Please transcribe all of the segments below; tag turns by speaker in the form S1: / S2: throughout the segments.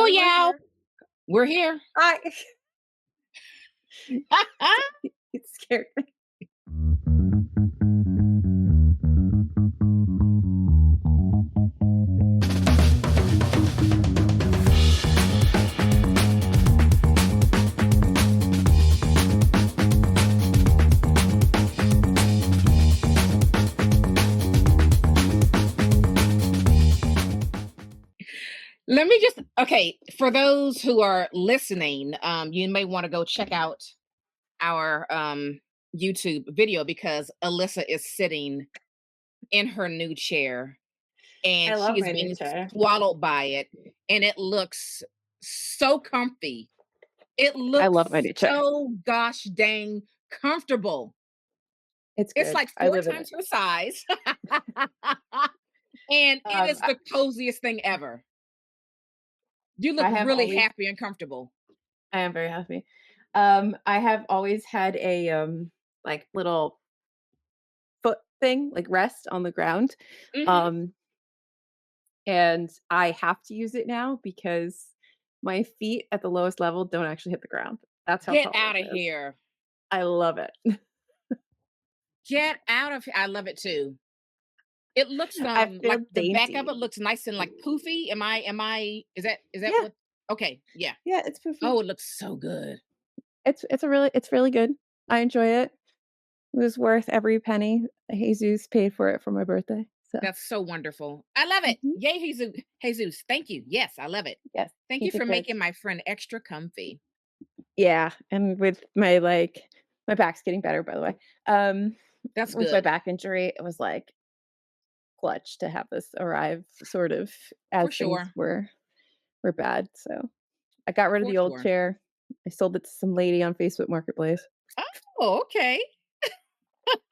S1: Oh,
S2: we were
S1: yeah,
S2: here.
S1: we're here.
S2: I it scared me.
S1: Let me just okay, for those who are listening, you may want to go check out our YouTube video because Alyssa is sitting in her new chair
S2: I
S1: and
S2: love
S1: she is
S2: my new
S1: being
S2: chair.
S1: swallowed by it, and it looks so comfy. It
S2: I love my
S1: looks
S2: new chair.
S1: so gosh dang comfortable.
S2: It's
S1: It's
S2: good.
S1: like
S2: I
S1: four
S2: live in it.
S1: times her size, and it is
S2: I
S1: the coziest thing ever. You look
S2: I have
S1: really
S2: always
S1: happy and comfortable.
S2: I am very happy. I have always had a, like, little foot thing, like, rest on the ground,
S1: Mhm.
S2: um, and I have to use it now because my feet at the lowest level don't actually hit the ground. That's how
S1: Get
S2: tall
S1: out
S2: this
S1: of
S2: is.
S1: here.
S2: I love it.
S1: Get out of here. I love it too. It looks,
S2: I
S1: like
S2: feel
S1: the back of it
S2: dainty.
S1: looks nice and, like, poofy. Am I is that
S2: Yeah,
S1: what okay, yeah.
S2: yeah, it's poofy.
S1: Oh, it looks so good.
S2: It's really good. I enjoy it. It was worth every penny. Jesus paid for it for my birthday, so
S1: That's so wonderful. I love it.
S2: mhm,
S1: Yay, Jesus. Thank you. Yes, I love it.
S2: yes,
S1: Thank you
S2: can't
S1: for
S2: take praise.
S1: making my friend extra comfy.
S2: Yeah, and with my, my back's getting better, by the way.
S1: That's
S2: With my
S1: good.
S2: back injury, it was, like, clutch to have this arrive sort of
S1: For
S2: as things
S1: sure.
S2: were bad, so I got rid of
S1: For
S2: the old
S1: sure.
S2: chair. I sold it to some lady on Facebook Marketplace,
S1: Oh, okay.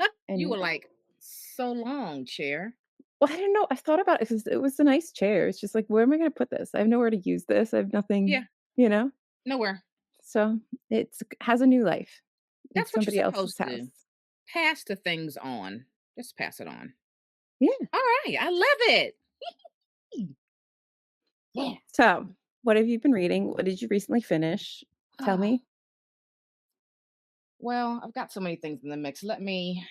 S1: You
S2: and
S1: were like, "So long, chair."
S2: well, I don't know, I thought about it because it was a nice chair. It's just like, "Where am I gonna put this? I have nowhere to use this. I have
S1: Yeah,
S2: nothing," you know?
S1: nowhere.
S2: So, it's has a new life in
S1: That's what you're
S2: somebody else's
S1: supposed to
S2: house.
S1: do. Pass the things on. Just pass it on.
S2: Yeah.
S1: All right, I love it. Yeah.
S2: So, what have you been reading? What did you recently finish? Tell
S1: Ah,
S2: me.
S1: well, I've got so many things in the mix. Let me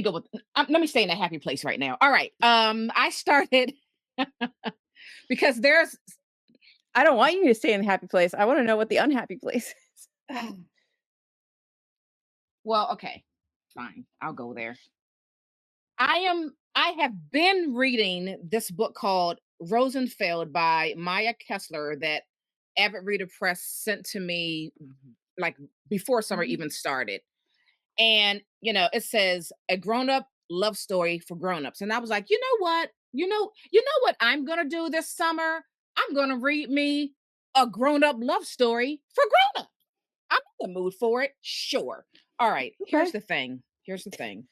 S1: go with let me stay in a happy place right now. All right. I started because there's
S2: I don't want you to stay in the happy place. I wanna know what the unhappy place is.
S1: well, okay. Fine. I'll go there. I have been reading this book called Rosenfeld by Maya Kessler that Avid Reader Press sent to me like before summer
S2: Mhm.
S1: even started. And it says a grown-up love story for grown-ups. And I was like, you know what? You know what I'm gonna do this summer? I'm gonna read me a grown-up love story for grown-ups. I'm in the mood for it. Sure. All right. Here's
S2: Okay.
S1: the thing. Here's the thing.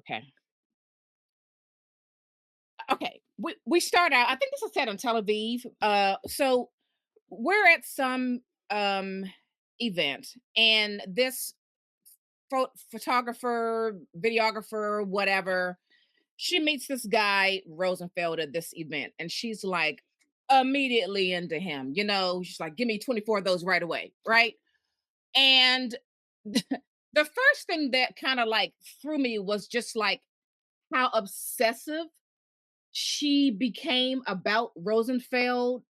S1: Okay. Okay. We start out, I think this is set on Tel Aviv. So we're at some um event, and this photographer, videographer, whatever, she meets this guy Rosenfeld at this event, and she's like immediately into him. She's like, "Give me 24 of those right away, right?" And the first thing that kind of like threw me was just like how obsessive she became about Rosenfeld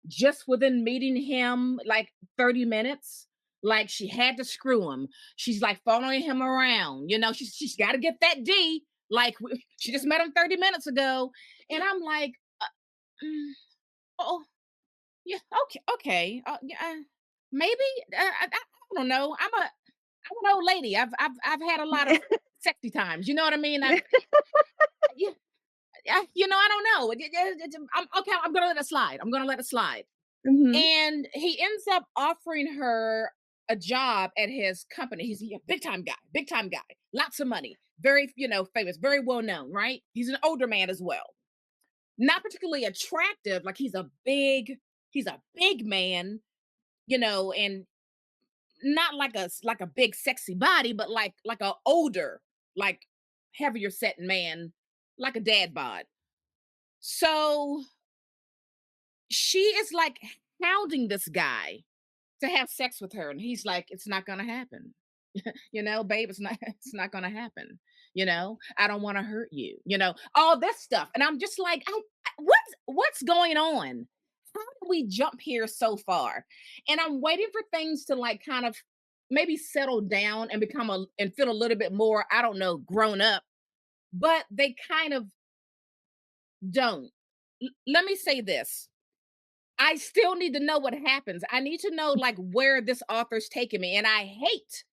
S1: just within meeting him like 30 minutes. Like she had to screw him. She's like following him around. She's got to get that D. Like she just met him 30 minutes ago. And I'm like, mm, oh, yeah, okay, okay. Yeah, maybe. I don't know. I'm an old lady. I've had a lot of sexy times. You know what I mean? Yeah, I don't know. Okay. I'm gonna let it slide. I'm gonna let it slide.
S2: Mhm.
S1: And he ends up offering her a job at his company. He's a big time guy, lots of money, very, famous, very well known, right? He's an older man as well. Not particularly attractive, like he's a big man, and not like a big sexy body, but like a older, like heavier set man, like a dad bod. So she is like hounding this guy to have sex with her, and he's like, "It's not gonna happen." Babe, it's not gonna happen. I don't want to hurt you. All this stuff, and I'm just like, what's going on? How do we jump here so far? And I'm waiting for things to like kind of maybe settle down and and feel a little bit more, I don't know, grown up, but they kind of don't. Let me say this. I still need to know what happens. I need to know like where this author's taking me. And I hate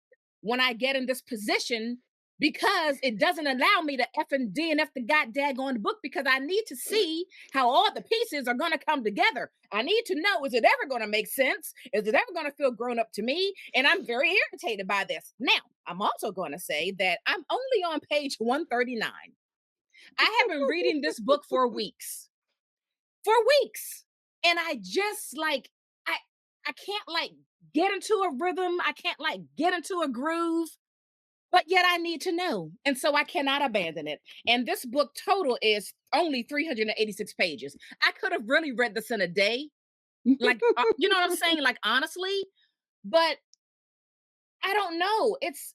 S1: when I get in this position because it doesn't allow me to F and DNF the goddamn book, because I need to see how all the pieces are going to come together. I need to know, is it ever going to make sense? Is it ever going to feel grown up to me? And I'm very irritated by this. Now, I'm also going to say that I'm only on page 139. I have been reading this book for weeks. For weeks. And I just like I I can't like get into a rhythm. I can't like get into a groove, but yet I need to know. And so I cannot abandon it. And this book total is only 386 pages. I could have really read this in a day. Like you know what I'm saying? Like honestly, but I don't know. It's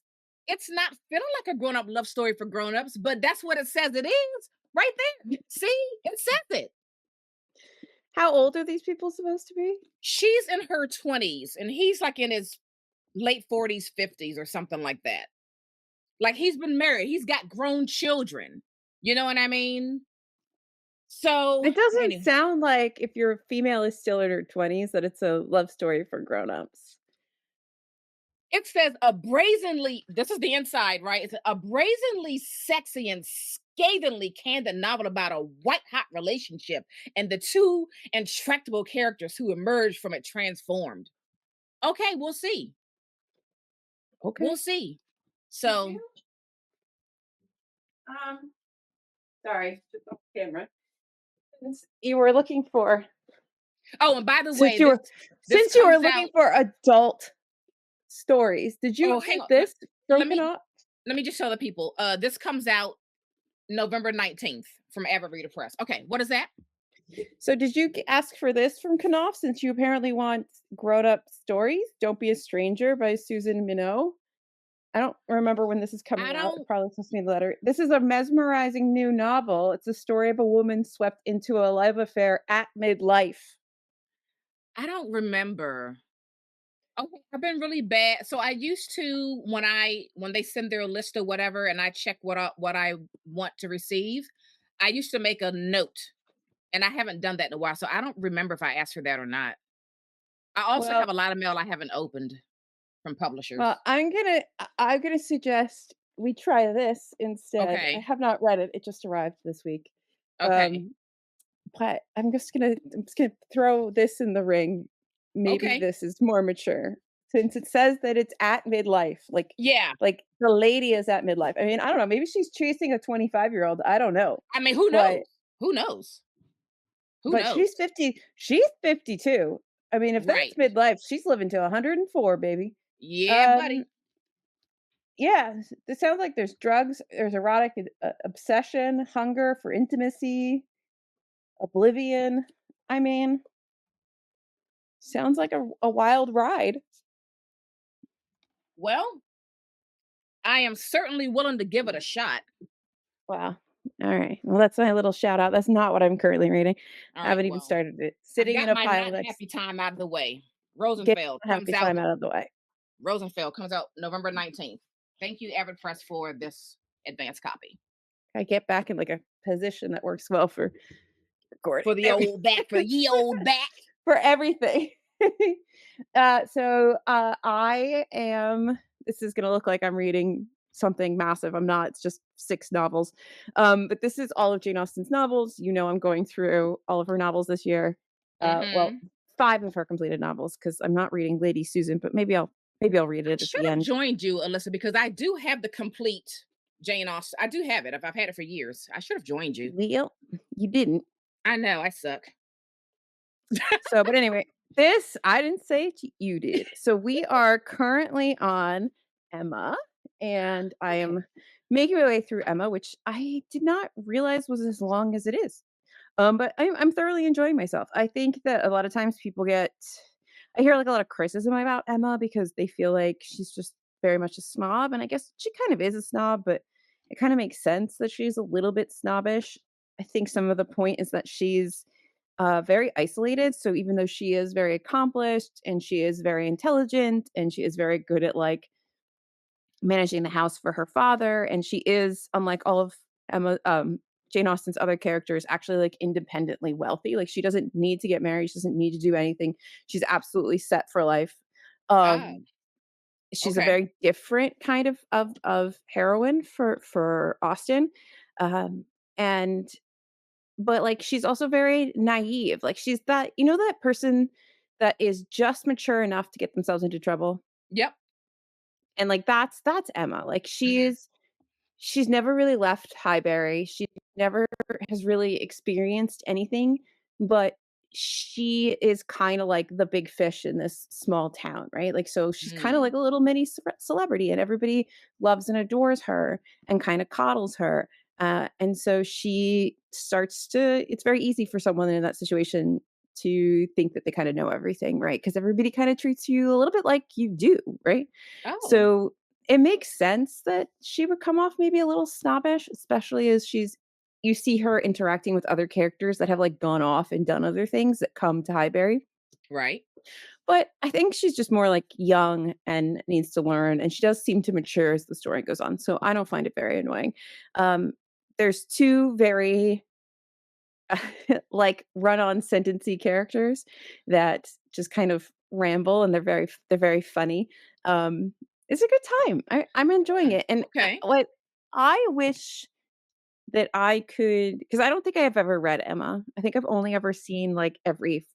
S1: not feeling like a grown-up love story for grown-ups, but that's what it says it is right there. See? It says it.
S2: How old are these people supposed to be?
S1: She's in her 20s and he's like in his late 40s, 50s or something like that. Like he's been married, he's got grown children. You know what I mean? So,
S2: It doesn't
S1: anyway,
S2: sound like if your female is still in her 20s that it's a love story for grown-ups.
S1: it says a brazenly, this is the inside, right? It's a brazenly sexy and scathingly candid novel about a white hot relationship and the two intractable characters who emerge from it transformed. Okay, we'll see.
S2: Okay.
S1: We'll see.
S2: Did
S1: So,
S2: you um sorry, just off camera. Since you were looking for
S1: oh, and by the
S2: since
S1: way,
S2: you
S1: this
S2: were
S1: this
S2: since you were
S1: comes
S2: looking
S1: out.
S2: for adult stories, did you
S1: Oh, hang
S2: read
S1: on.
S2: this from
S1: Let me
S2: Knopf?
S1: let me just show the people. This comes out November 19th from Avid Reader Press. Okay, what is that?
S2: So did you ask for this from Knopf since you apparently want grown-up stories? Don't Be a Stranger by Susan Minot. I don't remember when this is
S1: I
S2: coming out. It
S1: don't
S2: probably supposed to be in the letter. This is a mesmerizing new novel. It's a story of a woman swept into a love affair at midlife.
S1: I don't remember. Okay, I've been really bad. So I used to when they send their list or whatever and I check what I want to receive, I used to make a note and I haven't done that in a while. So I don't remember if I asked for that or not. I also have
S2: Well,
S1: a lot of mail I haven't opened from
S2: well,
S1: publishers.
S2: I'm gonna suggest we try this instead. I
S1: Okay.
S2: have not read it. It just arrived this week.
S1: Okay.
S2: Um, but I'm just gonna throw this in the ring. Maybe
S1: Okay.
S2: this is more mature since it says that it's at midlife.
S1: Yeah.
S2: Like the lady is at midlife. I mean, I don't know. Maybe she's chasing a 25-year-old. I don't know.
S1: I mean, who
S2: But
S1: knows? Who knows? Who
S2: but she's
S1: knows?
S2: 50. She's 52. I mean, if that's
S1: Right.
S2: midlife, she's living to 104, baby.
S1: Yeah,
S2: Um,
S1: buddy.
S2: yeah, it sounds like there's drugs, there's erotic obsession, hunger for intimacy, oblivion. I mean, sounds like a wild ride.
S1: Well, I am certainly willing to give it a shot.
S2: Wow. All right. Well, that's my little shout out. That's not what I'm currently reading.
S1: All
S2: I
S1: right.
S2: haven't even
S1: Well,
S2: started it.
S1: I
S2: Sitting in
S1: got
S2: a
S1: my
S2: pile
S1: not
S2: next.
S1: happy time out of the way.
S2: Get
S1: Rosenfeld
S2: the
S1: comes
S2: happy
S1: out.
S2: time out of the way.
S1: Rosenfeld comes out November 19th. Thank you, Avid Press, for this advance copy.
S2: I get back in like a position that works well for recording.
S1: For the
S2: There we
S1: old back, for the ye old back.
S2: for everything. I am. This is going to look like I'm reading something massive. I'm not. It's just 6 novels. But this is all of Jane Austen's novels. I'm going through all of her novels this year. Well,
S1: Hmm.
S2: 5 of her completed novels because I'm not reading Lady Susan, but maybe I'll read
S1: I
S2: it at
S1: should
S2: the
S1: have
S2: end.
S1: joined you, Alyssa, because I do have the complete Jane Austen. I do have it. I've had it for years. I should have joined you.
S2: Leo, you didn't.
S1: I know. I suck.
S2: So, but anyway, this I didn't say it, you did. So we are currently on Emma, and I
S1: Okay.
S2: am making my way through Emma, which I did not realize was as long as it is. But I'm thoroughly enjoying myself. I think that a lot of times people get I hear, like, a lot of criticism about Emma because they feel like she's just very much a snob, and I guess she kind of is a snob, but it kinda makes sense that she's a little bit snobbish. I think some of the point is that she's, very isolated, so even though she is very accomplished, and she is very intelligent, and she is very good at, like, managing the house for her father, and she is, unlike all of Emma Jane Austen's other characters, actually, like, independently wealthy, like, she doesn't need to get married, she doesn't need to do anything, she's absolutely set for life.
S1: Ah,
S2: Um, she's a
S1: okay.
S2: very different kind of heroine for Austen, um, and but, like, she's also very naive, like, she's that that person that is just mature enough to get themselves into trouble?
S1: Yep.
S2: And, like, that's Emma, like,
S1: Mhm.
S2: she's never really left Highbury, she never has really experienced anything, but she is kinda like the big fish in this small town, right? Like, so she's kinda like
S1: Mm.
S2: a little mini celebrity, and everybody loves and adores her and kinda coddles her, and so she starts to it's very easy for someone in that situation to think that they kinda know everything, right? Because everybody kinda treats you a little bit like you do, right?
S1: Oh,
S2: So it makes sense that she would come off maybe a little snobbish, especially as you see her interacting with other characters that have, like, gone off and done other things that come to Highbury.
S1: right.
S2: But I think she's just more, like, young and needs to learn, and she does seem to mature as the story goes on, so I don't find it very annoying. Um, there's 2 very like run-on sentency characters that just kind of ramble and they're very funny. It's a good time. I'm enjoying
S1: Hmm,
S2: it. And
S1: okay.
S2: what I wish that I could because I don't think I have ever read Emma. I think I've only ever seen like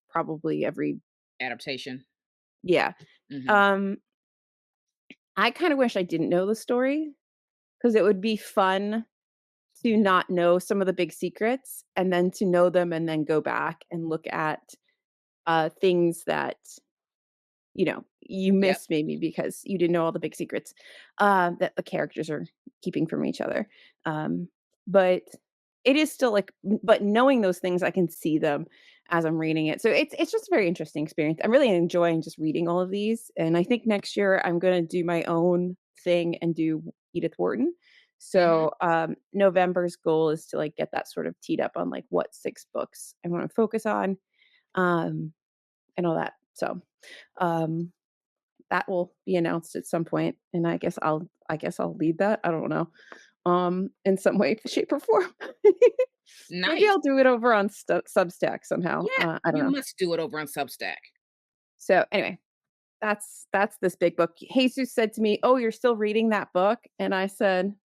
S2: probably every
S1: Adaptation.
S2: yeah.
S1: Mhm.
S2: Um I kind of wish I didn't know the story because it would be fun to not know some of the big secrets and then to know them and then go back and look at things that you
S1: Yep.
S2: miss maybe because you didn't know all the big secrets, that the characters are keeping from each other. Um, but it is still like but knowing those things, I can see them as I'm reading it. So it's just a very interesting experience. I'm really enjoying just reading all of these, and I think next year I'm gonna do my own thing and do Edith Wharton.
S1: Mhm.
S2: So, November's goal is to, like, get that sort of teed up on, like, what 6 books I wanna focus on, um, and all that. So, um that will be announced at some point, and I guess I'll lead that, I don't know, in some way, shape, or form. Maybe
S1: Nice.
S2: I'll do it over on Substack somehow,
S1: Yeah,
S2: I don't
S1: you
S2: know.
S1: must do it over on Substack.
S2: So, anyway, that's this big book. Jesus said to me, "Oh, you're still reading that book?" And I said,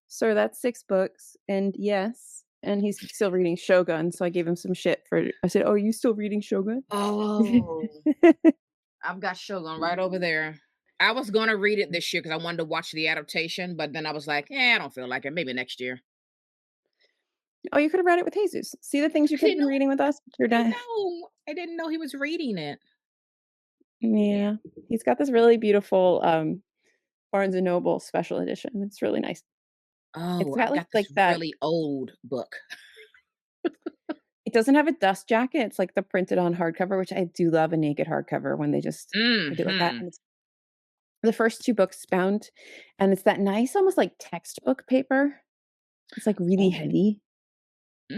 S2: "Sir, that's 6 books." And, "Yes." And he's still reading Shogun, so I gave him some shit for I said, "Oh, are you still reading Shogun?"
S1: Oh, I've got Shogun right over there. I was gonna read it this year because I wanted to watch the adaptation, but then I was like, I don't feel like it. Maybe next year."
S2: Oh, you could have read it with Jesus. See the things you
S1: I
S2: could have
S1: didn't
S2: been
S1: know.
S2: reading with us? You're
S1: I
S2: done.
S1: know. I didn't know he was reading it. Yeah.
S2: Yeah. He's got this really beautiful, Barnes& and Noble special edition. It's really nice. It's
S1: Oh,
S2: got,
S1: I've got this
S2: like that
S1: really old book.
S2: it doesn't have a dust jacket, it's, like, the printed on hardcover, which I do love a naked hardcover when they do it like that,
S1: Mhm.
S2: and it's the first 2 books bound, and it's that nice, almost like textbook paper. It's, like, really
S1: Oh,
S2: heavy.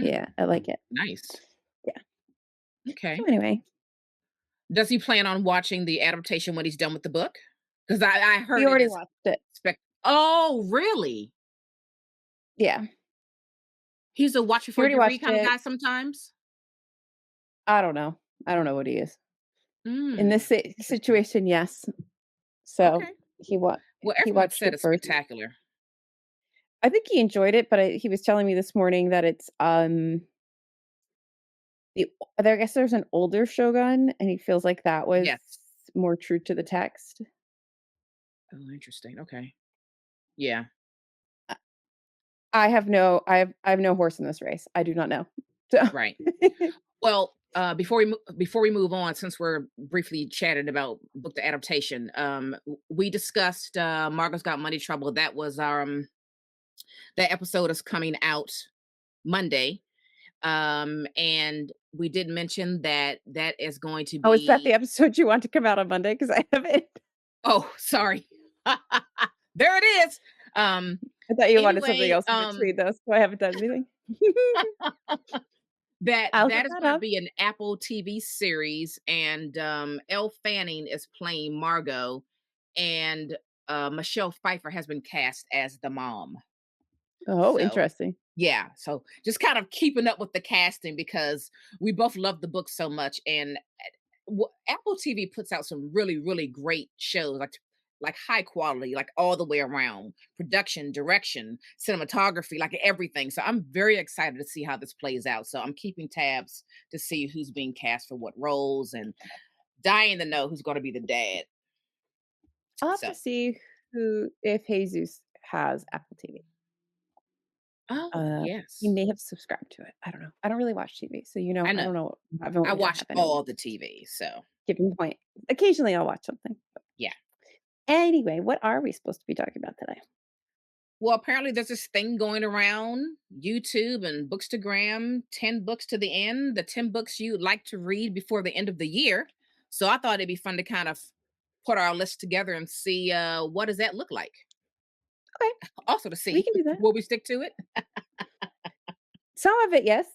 S2: Yeah,
S1: mm,
S2: I like it.
S1: nice.
S2: Yeah. So
S1: Okay.
S2: anyway,
S1: Does he plan on watching the adaptation when he's done with the book? Because I
S2: he
S1: heard it
S2: already
S1: is
S2: watched it.
S1: Oh, really?
S2: Yeah.
S1: He's a watch
S2: He
S1: before
S2: already
S1: you read
S2: watched
S1: kind of
S2: it.
S1: guy sometimes?
S2: I don't know. I don't know what he is. In this
S1: Interesting.
S2: situation, yes. So,
S1: Okay.
S2: he wa
S1: Well,
S2: he
S1: everyone
S2: watched
S1: said
S2: it
S1: it's
S2: first.
S1: spectacular.
S2: I think he enjoyed it, but he was telling me this morning that it's, I guess there's an older Shogun, and he feels like that was
S1: Yes.
S2: more true to the text.
S1: Oh, interesting. Okay. Yeah.
S2: I I have no horse in this race. I do not know. So
S1: Right. Well, before we move on, since we're briefly chatted about book the adaptation, we discussed Margot's Got Money Trouble. That was that episode is coming out Monday. And we did mention that that is going to
S2: Oh, is that the
S1: be.
S2: episode you want to come out on Monday? Because I haven't.
S1: Oh, sorry. There it is. Um,
S2: I thought you wanted something
S1: anyway,
S2: else in between those, so I haven't done anything.
S1: that
S2: I'll
S1: that
S2: look
S1: is
S2: that
S1: going to
S2: up.
S1: be an Apple TV series, and Elle Fanning is playing Margot, and Michelle Pfeiffer has been cast as the mom.
S2: Oh,
S1: So
S2: interesting.
S1: yeah, so just kind of keeping up with the casting because we both love the book so much, and Apple TV puts out some really, really great shows, like high quality, like all the way around production, direction, cinematography, like everything. So I'm very excited to see how this plays out. So I'm keeping tabs to see who's being cast for what roles and dying to know who's going to be the dad.
S2: I'll have to
S1: So,
S2: see who if Jesus has Apple TV.
S1: oh
S2: He
S1: yes,
S2: may have subscribed to it. I don't know. I don't really watch TV, so,
S1: I
S2: I
S1: know.
S2: don't know I haven't
S1: I
S2: really don't
S1: watch
S2: have any
S1: all the TV. So
S2: given point. Occasionally, I'll watch something.
S1: yeah.
S2: Anyway, what are we supposed to be talking about today?
S1: Well, apparently there's this thing going around YouTube and Bookstagram, 10 books to the end, the 10 books you'd like to read before the end of the year. So I thought it'd be fun to kind of put our list together and see what does that look like.
S2: Okay,
S1: Also to
S2: we
S1: see
S2: can do that.
S1: will we stick to it?
S2: Some of it, yes.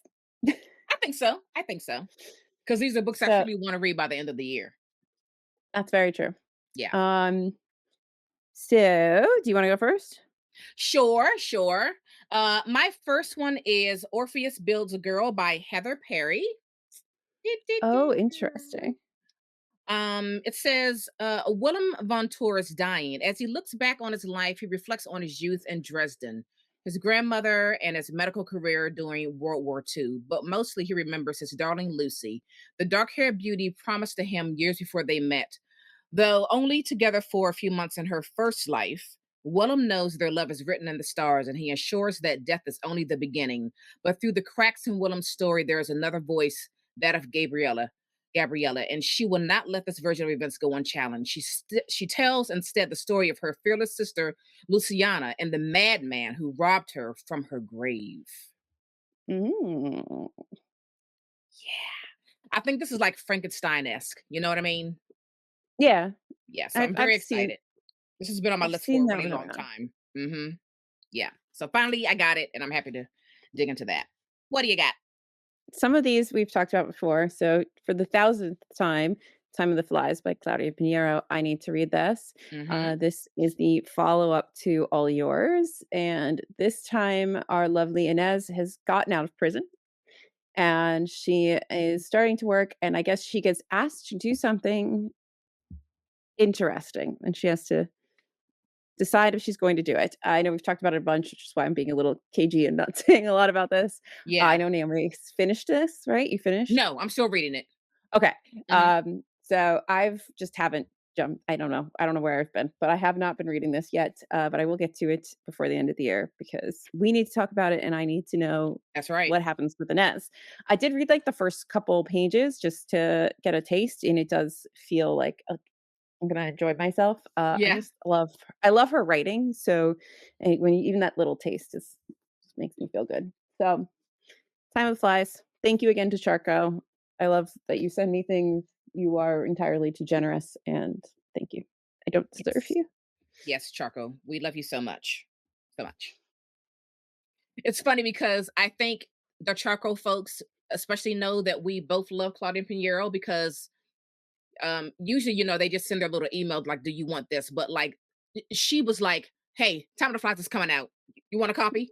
S1: I think so. I think so. Because these are books I
S2: So,
S1: truly want to read by the end of the year.
S2: that's very true.
S1: Yeah.
S2: Um, so do you wanna go first?
S1: Sure, sure. My first one is Orpheus Builds a Girl by Heather Perry.
S2: Oh, interesting.
S1: It says Willem von Tour is dying. As he looks back on his life, he reflects on his youth in Dresden, his grandmother, and his medical career during World War II. But mostly, he remembers his darling Lucy, the dark haired beauty promised to him years before they met. Though only together for a few months in her first life, Willem knows their love is written in the stars, and he assures that death is only the beginning. But through the cracks in Willem's story, there is another voice, that of Gabriella, and she will not let this version of events go unchallenged. She tells instead the story of her fearless sister Luciana and the madman who robbed her from her grave.
S2: Mm.
S1: Yeah, I think this is like Frankenstein esque. You know what I mean?
S2: Yeah,
S1: Yeah, so
S2: I've
S1: I'm
S2: I've
S1: very
S2: seen
S1: excited. This has been on my
S2: I've
S1: list for
S2: seen
S1: a
S2: that
S1: really
S2: one
S1: long
S2: around.
S1: time. Yeah, so finally I got it, and I'm happy to dig into that. What do you got?
S2: Some of these we've talked about before, so for the thousandth time, Time of the Flies by Claudia Pinheiro, I need to read this.
S1: Hmm.
S2: This is the follow-up to All Yours, and this time our lovely Inez has gotten out of prison, and she is starting to work, and I guess she gets asked to do something interesting, and she has to decide if she's going to do it. I know we've talked about it a bunch, which is why I'm being a little cagey and not saying a lot about this. I
S1: Yeah.
S2: know Naomi's finished this, right? You finished?
S1: No, I'm still reading it.
S2: Okay.
S1: Hmm.
S2: So I've just haven't jumped. I don't know. I don't know where I've been, but I have not been reading this yet. But I will get to it before the end of the year because we need to talk about it, and I need to know
S1: That's right.
S2: what happens with Inez. I did read like the first couple pages just to get a taste, and it does feel like I'm gonna enjoy myself.
S1: Yeah.
S2: I love her writing. So even that little taste just makes me feel good. So Time of Flies. Thank you again to Charco. I love that you send me things. You are entirely too generous, and thank you. I don't deserve
S1: Yes.
S2: you.
S1: Yes, Charco. We love you so much. So much. It's funny because I think the Charco folks especially know that we both love Claudia Pinheiro because usually, they just send their little email like, do you want this? But like she was like, hey, Time of the Flies is coming out. You want a copy?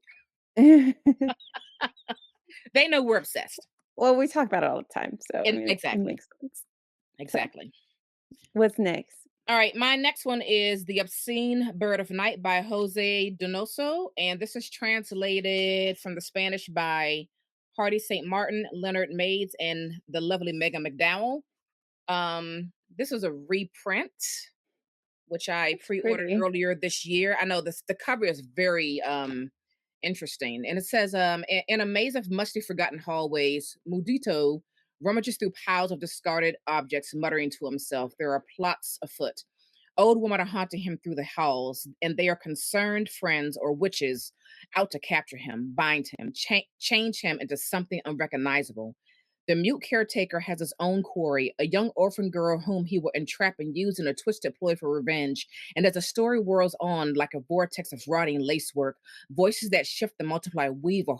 S1: They know we're obsessed.
S2: Well, we talk about it all the time, so I
S1: And
S2: mean, it
S1: exactly.
S2: makes sense. So,
S1: Exactly.
S2: what's next?
S1: All right, my next one is The Obscene Bird of Night by Jose Donoso, and this is translated from the Spanish by Hardy St. Martin, Leonard Maids, and the lovely Megan McDowell. This was a reprint, which I
S2: That's
S1: pre-ordered
S2: pretty.
S1: earlier this year. I know this the cover is very interesting, and it says in a maze of musty forgotten hallways, Mudito rummages through piles of discarded objects, muttering to himself, there are plots afoot. Old women are haunting him through the halls, and they are concerned friends or witches out to capture him, bind him, change him into something unrecognizable. The mute caretaker has his own quarry, a young orphan girl whom he will entrap and use in a twisted ploy for revenge. And as the story whirls on like a vortex of rotting lacework, voices that shift and multiply weave a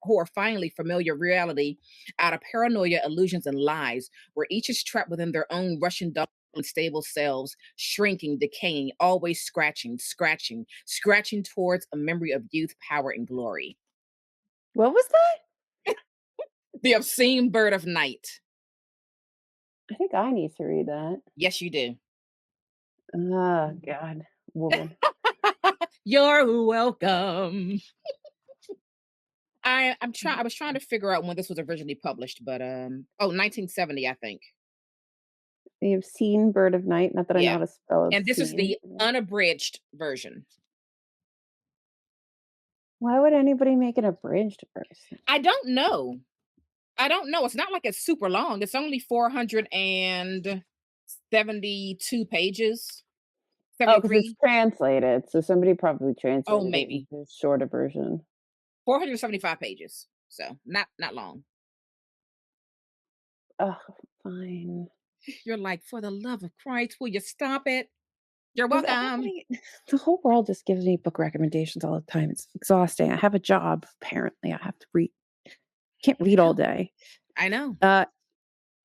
S1: horrifyingly familiar reality out of paranoia, illusions, and lies, where each is trapped within their own Russian doll unstable selves, shrinking, decaying, always scratching towards a memory of youth, power, and glory.
S2: What was that?
S1: The obscene bird of night.
S2: I think I need to read that.
S1: Yes, you do.
S2: Oh god, woman.
S1: You're welcome. I was trying to figure out when this was originally published, but 1970, I think.
S2: The obscene bird of night, not that I know
S1: Yeah.
S2: how to spell
S1: And this is
S2: obscene.
S1: the unabridged version.
S2: Why would anybody make an abridged version?
S1: I don't know. I don't know. It's not like it's super long. It's only 472 pages.
S2: Oh, because it's
S1: 73.
S2: translated, so somebody probably
S1: Oh,
S2: translated it
S1: maybe.
S2: into a shorter version.
S1: 475 pages. So not long.
S2: Oh, fine.
S1: You're like, for the love of Christ, will you stop it? You're
S2: Does
S1: welcome.
S2: everybody the whole world just gives me book recommendations all the time. It's exhausting. I have a job, apparently. I have to read. Can't
S1: I
S2: read all
S1: know.
S2: day.
S1: I know.
S2: Uh,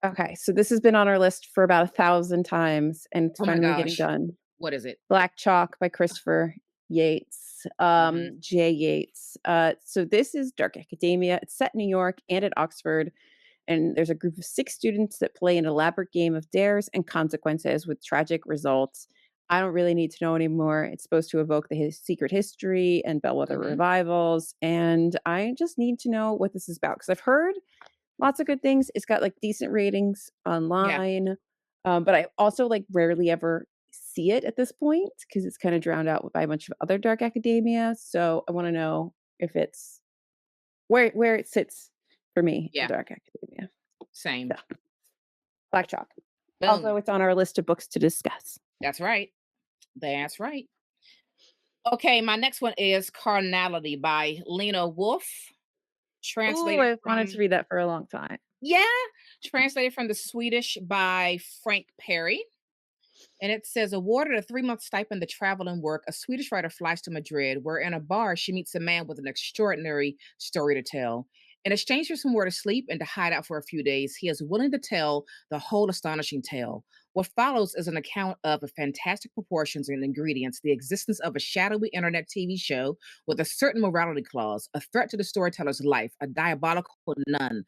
S2: okay, so this has been on our list for about 1,000 times, and it's
S1: Oh my
S2: finally getting
S1: gosh.
S2: done.
S1: What is it?
S2: Black Chalk by Christopher Yates,
S1: Mhm.
S2: J. Yates. So this is Dark Academia. It's set in New York and at Oxford, and there's a group of 6 students that play an elaborate game of dares and consequences with tragic results. I don't really need to know anymore. It's supposed to evoke the secret history and bellwether
S1: Mhm.
S2: revivals, and I just need to know what this is about because I've heard lots of good things. It's got, like, decent ratings
S1: Yeah.
S2: online, but I also, like, rarely ever see it at this point because it's kinda drowned out by a bunch of other dark academia, so I wanna know if it's where it sits for me in
S1: Yeah.
S2: dark academia.
S1: Same.
S2: So, Black Chalk. Also,
S1: Boom.
S2: it's on our list of books to discuss.
S1: That's right. That's right. Okay, my next one is Carnality by Lena Wolf,
S2: Ooh,
S1: translated
S2: I've wanted to
S1: from
S2: read that for a long time.
S1: yeah, translated from the Swedish by Frank Perry. And it says, awarded a 3-month stipend to travel and work, a Swedish writer flies to Madrid, where in a bar she meets a man with an extraordinary story to tell. In exchange for somewhere to sleep and to hide out for a few days, he is willing to tell the whole astonishing tale. What follows is an account of the fantastic proportions and ingredients, the existence of a shadowy internet TV show with a certain morality clause, a threat to the storyteller's life, a diabolical nun,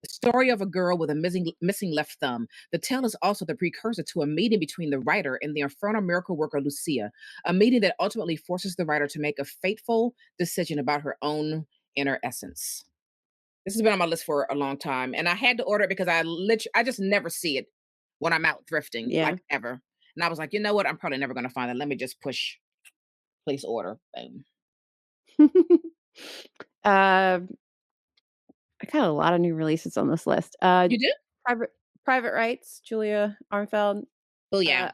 S1: the story of a girl with a missing left thumb. The tale is also the precursor to a meeting between the writer and the infernal miracle worker Lucia, a meeting that ultimately forces the writer to make a fateful decision about her own inner essence. This has been on my list for a long time, and I had to order it because I just never see it when I'm out thrifting,
S2: Yeah.
S1: like ever. And I was like, you know what? I'm probably never going to find it. Let me just push place order. Boom.
S2: Um, I got a lot of new releases on this list.
S1: You do?
S2: Private Private Rights, Julia Armfeld,
S1: Oh yeah.
S2: uh,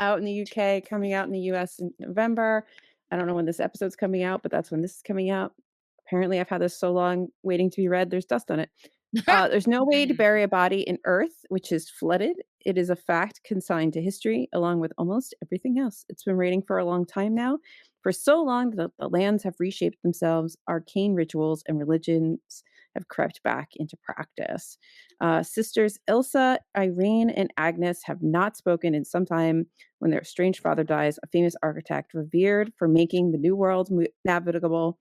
S2: out in the UK, coming out in the US in November. I don't know when this episode's coming out, but that's when this is coming out. Apparently, I've had this so long waiting to be read, there's dust on it. There's no way to bury a body in earth which is flooded. It is a fact consigned to history, along with almost everything else. It's been raining for a long time now. For so long that the lands have reshaped themselves, arcane rituals and religions have crept back into practice. Sisters Ilsa, Irene, and Agnes have not spoken in some time when their estranged father dies, a famous architect revered for making the new world navigable.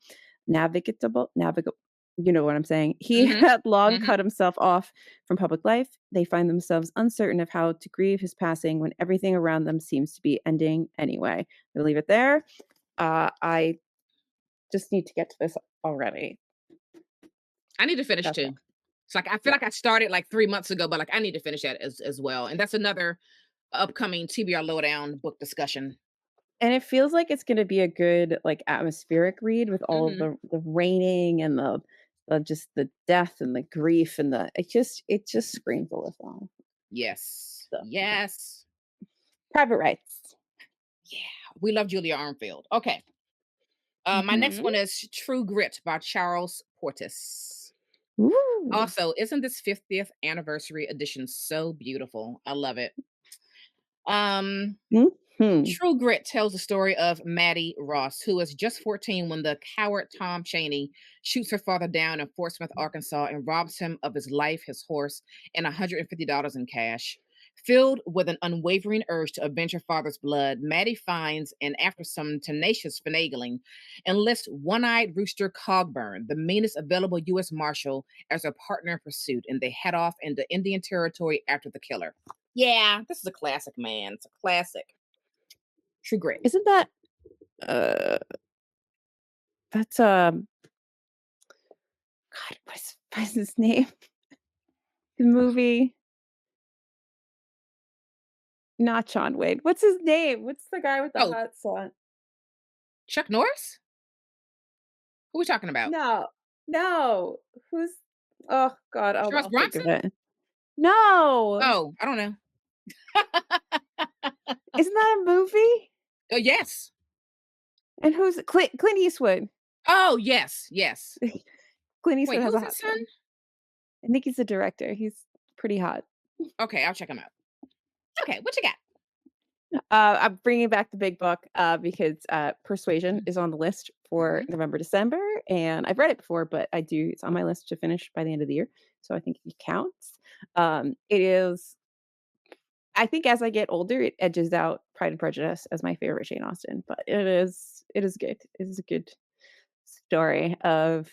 S2: You know what I'm saying. He
S1: Hmm.
S2: had long
S1: Hmm.
S2: cut himself off from public life. They find themselves uncertain of how to grieve his passing when everything around them seems to be ending anyway. We'll leave it there. I just need to get to this already.
S1: I need to finish
S2: That's it.
S1: too. It's like I feel
S2: Yeah.
S1: like I started like 3 months ago, but like I need to finish that as well. And that's another upcoming TBR Lowdown book discussion.
S2: And it feels like it's gonna be a good, like, atmospheric read with all of
S1: Hmm.
S2: the raining and the just the death and the grief and it just screams Alyssa.
S1: Yes.
S2: So
S1: Yes.
S2: Private Rights.
S1: Yeah, we love Julia Armfield. Okay. My next
S2: Mhm.
S1: one is True Grit by Charles Portis.
S2: Ooh.
S1: Also, isn't this 50th anniversary edition so beautiful? I love it. Um,
S2: Mhm.
S1: True Grit tells the story of Maddie Ross, who was just 14 when the coward Tom Chaney shoots her father down in Fort Smith, Arkansas, and robs him of his life, his horse, and $150 in cash. Filled with an unwavering urge to avenge her father's blood, Maddie finds, and after some tenacious finagling, enlists one-eyed Rooster Cogburn, the meanest available U.S. Marshal, as a partner in pursuit, and they head off into Indian Territory after the killer. Yeah, this is a classic, man. It's a classic. True Grit.
S2: Isn't that uh that's God, what is his name? The movie, not John Wayne. What's his name? What's the guy with the
S1: Oh,
S2: hot sauce?
S1: Chuck Norris? Who we talking about?
S2: No. No. Who's Oh god,
S1: Charles
S2: I'll think
S1: Bronson?
S2: of it. No.
S1: Oh, I don't know.
S2: Isn't that a movie?
S1: Oh, yes.
S2: And who's Clint Eastwood.
S1: Oh, yes, yes.
S2: Clint
S1: Wait,
S2: Eastwood has a
S1: who's his
S2: hot
S1: son?
S2: sauce. I think he's the director. He's pretty hot.
S1: Okay, I'll check him out. Okay, what you got?
S2: I'm bringing back the big book because Persuasion is on the list for
S1: Mhm.
S2: November, December, and I've read it before, but it's on my list to finish by the end of the year, so I think it counts. It is. I think as I get older, it edges out Pride and Prejudice as my favorite Jane Austen, but it is good. It is a good story of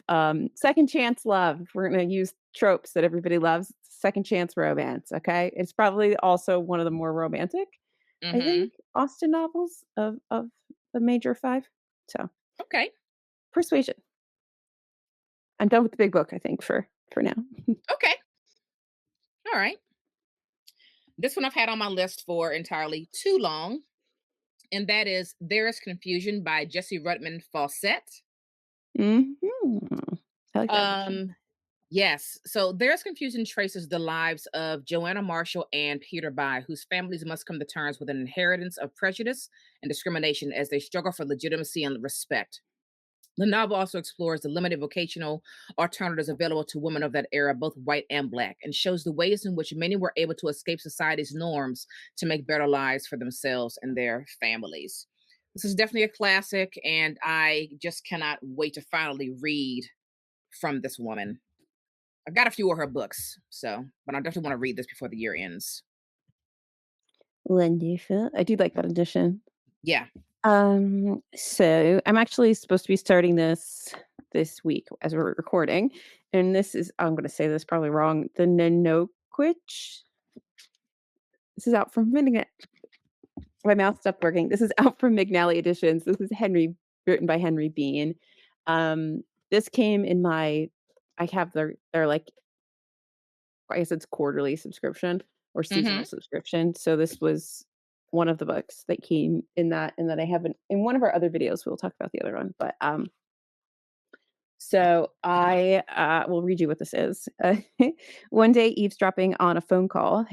S2: second chance love. We're gonna use tropes that everybody loves. Second chance romance. Okay, it's probably also one of the more romantic, I think,
S1: Mhm.
S2: Austen novels of the major 5. So,
S1: Okay.
S2: Persuasion. I'm done with the big book, I think, for now.
S1: Okay. All right. This one I've had on my list for entirely too long, and that is There is Confusion by Jesse Rutman Fawcett.
S2: Mhm. I like that one.
S1: Um, yes. So There's Confusion traces the lives of Joanna Marshall and Peter By, whose families must come to terms with an inheritance of prejudice and discrimination as they struggle for legitimacy and respect. The novel also explores the limited vocational alternatives available to women of that era, both white and black, and shows the ways in which many were able to escape society's norms to make better lives for themselves and their families. This is definitely a classic, and I just cannot wait to finally read from this woman. I've got a few of her books, so but I definitely want to read this before the year ends.
S2: Wonderful. I do like that edition.
S1: Yeah.
S2: So I'm actually supposed to be starting this week as we're recording, and this is I'm gonna say this probably wrong. The Nanoquich. This is out from my mouth stopped working. This is out from McNally Editions. This is written by Henry Bean. This came in my I have their like I guess it's quarterly subscription or seasonal
S1: Mm-hmm.
S2: subscription. So this was one of the books that came in that, and that I haven't in one of our other videos. We'll talk about the other one, but so I will read you what this is. One day, eavesdropping on a phone call,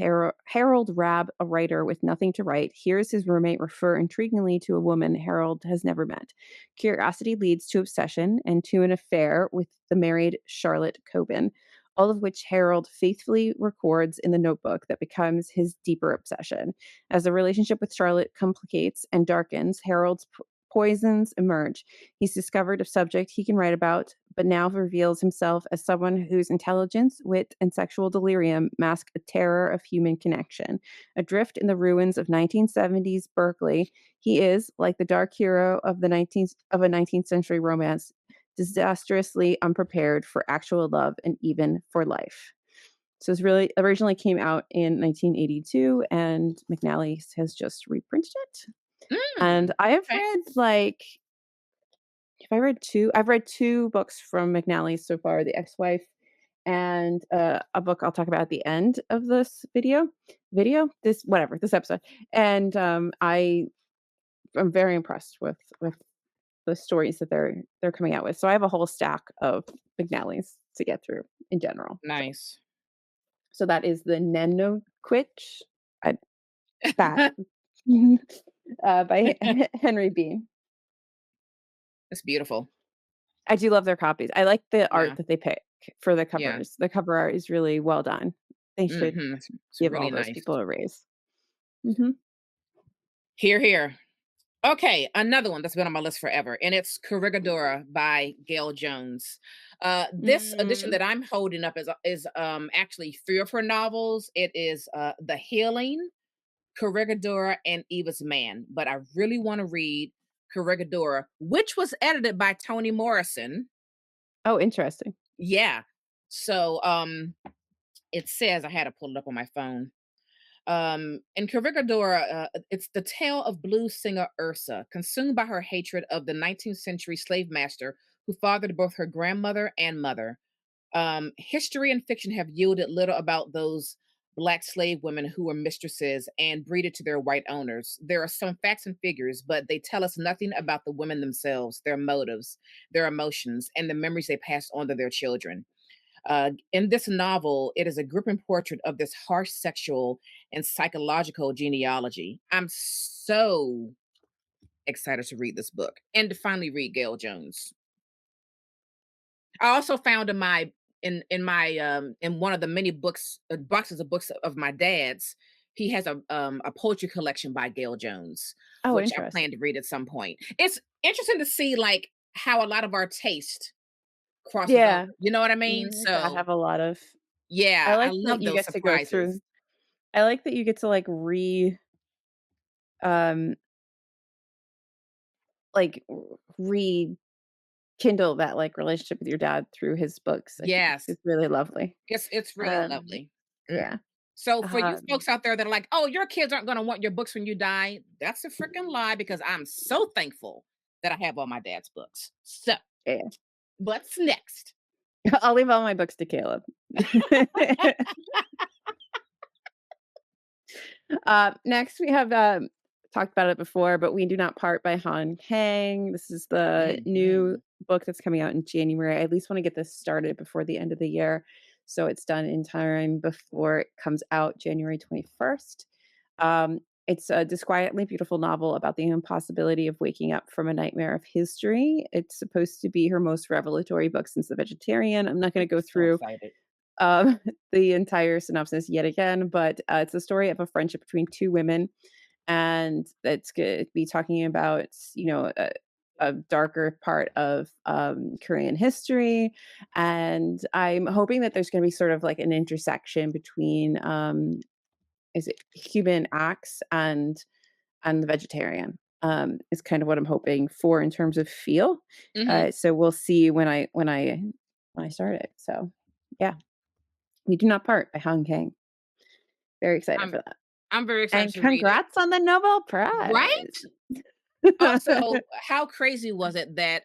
S2: Harold Rabb, a writer with nothing to write, hears his roommate refer intriguingly to a woman Harold has never met. Curiosity leads to obsession and to an affair with the married Charlotte Coben, all of which Harold faithfully records in the notebook that becomes his deeper obsession. As the relationship with Charlotte complicates and darkens, Harold's poisons emerge. He's discovered a subject he can write about, but now reveals himself as someone whose intelligence, wit, and sexual delirium mask a terror of human connection. Adrift in the ruins of 1970s Berkeley, he is, like the dark hero of a 19th century romance, disastrously unprepared for actual love and even for life. So it's really originally came out in 1982, and McNally has just reprinted it. And
S1: Mm,
S2: I have
S1: okay.
S2: read like have I read 2? I've read 2 books from McNally so far, The Ex-Wife and, a book I'll talk about at the end of this this episode. And, I'm very impressed with the stories that they're coming out with. So I have a whole stack of McNally's to get through in general.
S1: Nice.
S2: So that is the Nanoquich. I that. by Henry Bean.
S1: It's beautiful.
S2: I do love their copies. I like the art
S1: Yeah.
S2: that they pick for the
S1: Yeah.
S2: covers. The cover art is really well done. They should
S1: It's
S2: give
S1: really
S2: all those
S1: nice.
S2: people a raise. Mhm.
S1: Here, here. Okay, another one that's been on my list forever, and it's Corregidora by Gail Jones. This edition
S2: Mm.
S1: that I'm holding up is actually three of her novels. It is The Healing, Corregidora, and Eva's Man. But I really want to read Corregidora, which was edited by Toni Morrison.
S2: Oh, interesting.
S1: Yeah. So it says I had to pull it up on my phone. In Corregidora, it's the tale of blues singer Ursa, consumed by her hatred of the 19th century slave master who fathered both her grandmother and mother. History and fiction have yielded little about those Black slave women who were mistresses and breeded to their white owners. There are some facts and figures, but they tell us nothing about the women themselves, their motives, their emotions, and the memories they passed on to their children. In this novel, it is a gripping portrait of this harsh sexual and psychological genealogy. I'm so excited to read this book and to finally read Gail Jones. I also found in my in one of the many books boxes of books of my dad's, he has a poetry collection by Gail Jones,
S2: Oh,
S1: which I
S2: interesting.
S1: plan to read at some point. It's interesting to see like how a lot of our taste crosses over.
S2: Yeah.
S1: You know what I mean?
S2: Your dad
S1: So
S2: have a lot of I
S1: yeah, I
S2: like that
S1: love
S2: you
S1: those
S2: get to go
S1: surprises.
S2: through I like that you get to, um, rekindle that, relationship with your dad through his books. I think
S1: Yes,
S2: it's really lovely.
S1: it's really
S2: Um,
S1: lovely.
S2: yeah.
S1: So for you
S2: Um,
S1: folks out there that are like, "Oh, your kids aren't gonna want your books when you die," that's a freaking lie because I'm so thankful that I have all my dad's books. So,
S2: yeah.
S1: what's next?
S2: I'll leave all my books to Caleb. Next, we have talked about it before, but We Do Not Part by Han Kang. This is the new
S1: Mhm.
S2: book that's coming out in January. I at least want to get this started before the end of the year. So it's done in time before it comes out January 21st. It's a disquietly beautiful novel about the impossibility of waking up from a nightmare of history. It's supposed to be her most revelatory book since The Vegetarian. I'm not going to go
S1: So
S2: through
S1: excited.
S2: um, the entire synopsis yet again, but it's a story of a friendship between two women, and it's going to be talking about a darker part of Korean history, and I'm hoping that there's going to be sort of like an intersection between is it human acts and the vegetarian. Is kind of what I'm hoping for in terms of feel.
S1: Mhm.
S2: So we'll see when I start it. So yeah. We Do Not Part by Hong Kang. Very excited
S1: I'm
S2: for that.
S1: I'm very excited
S2: And
S1: to read it.
S2: congrats on the Nobel
S1: Right?
S2: Prize.
S1: Also, how crazy was it that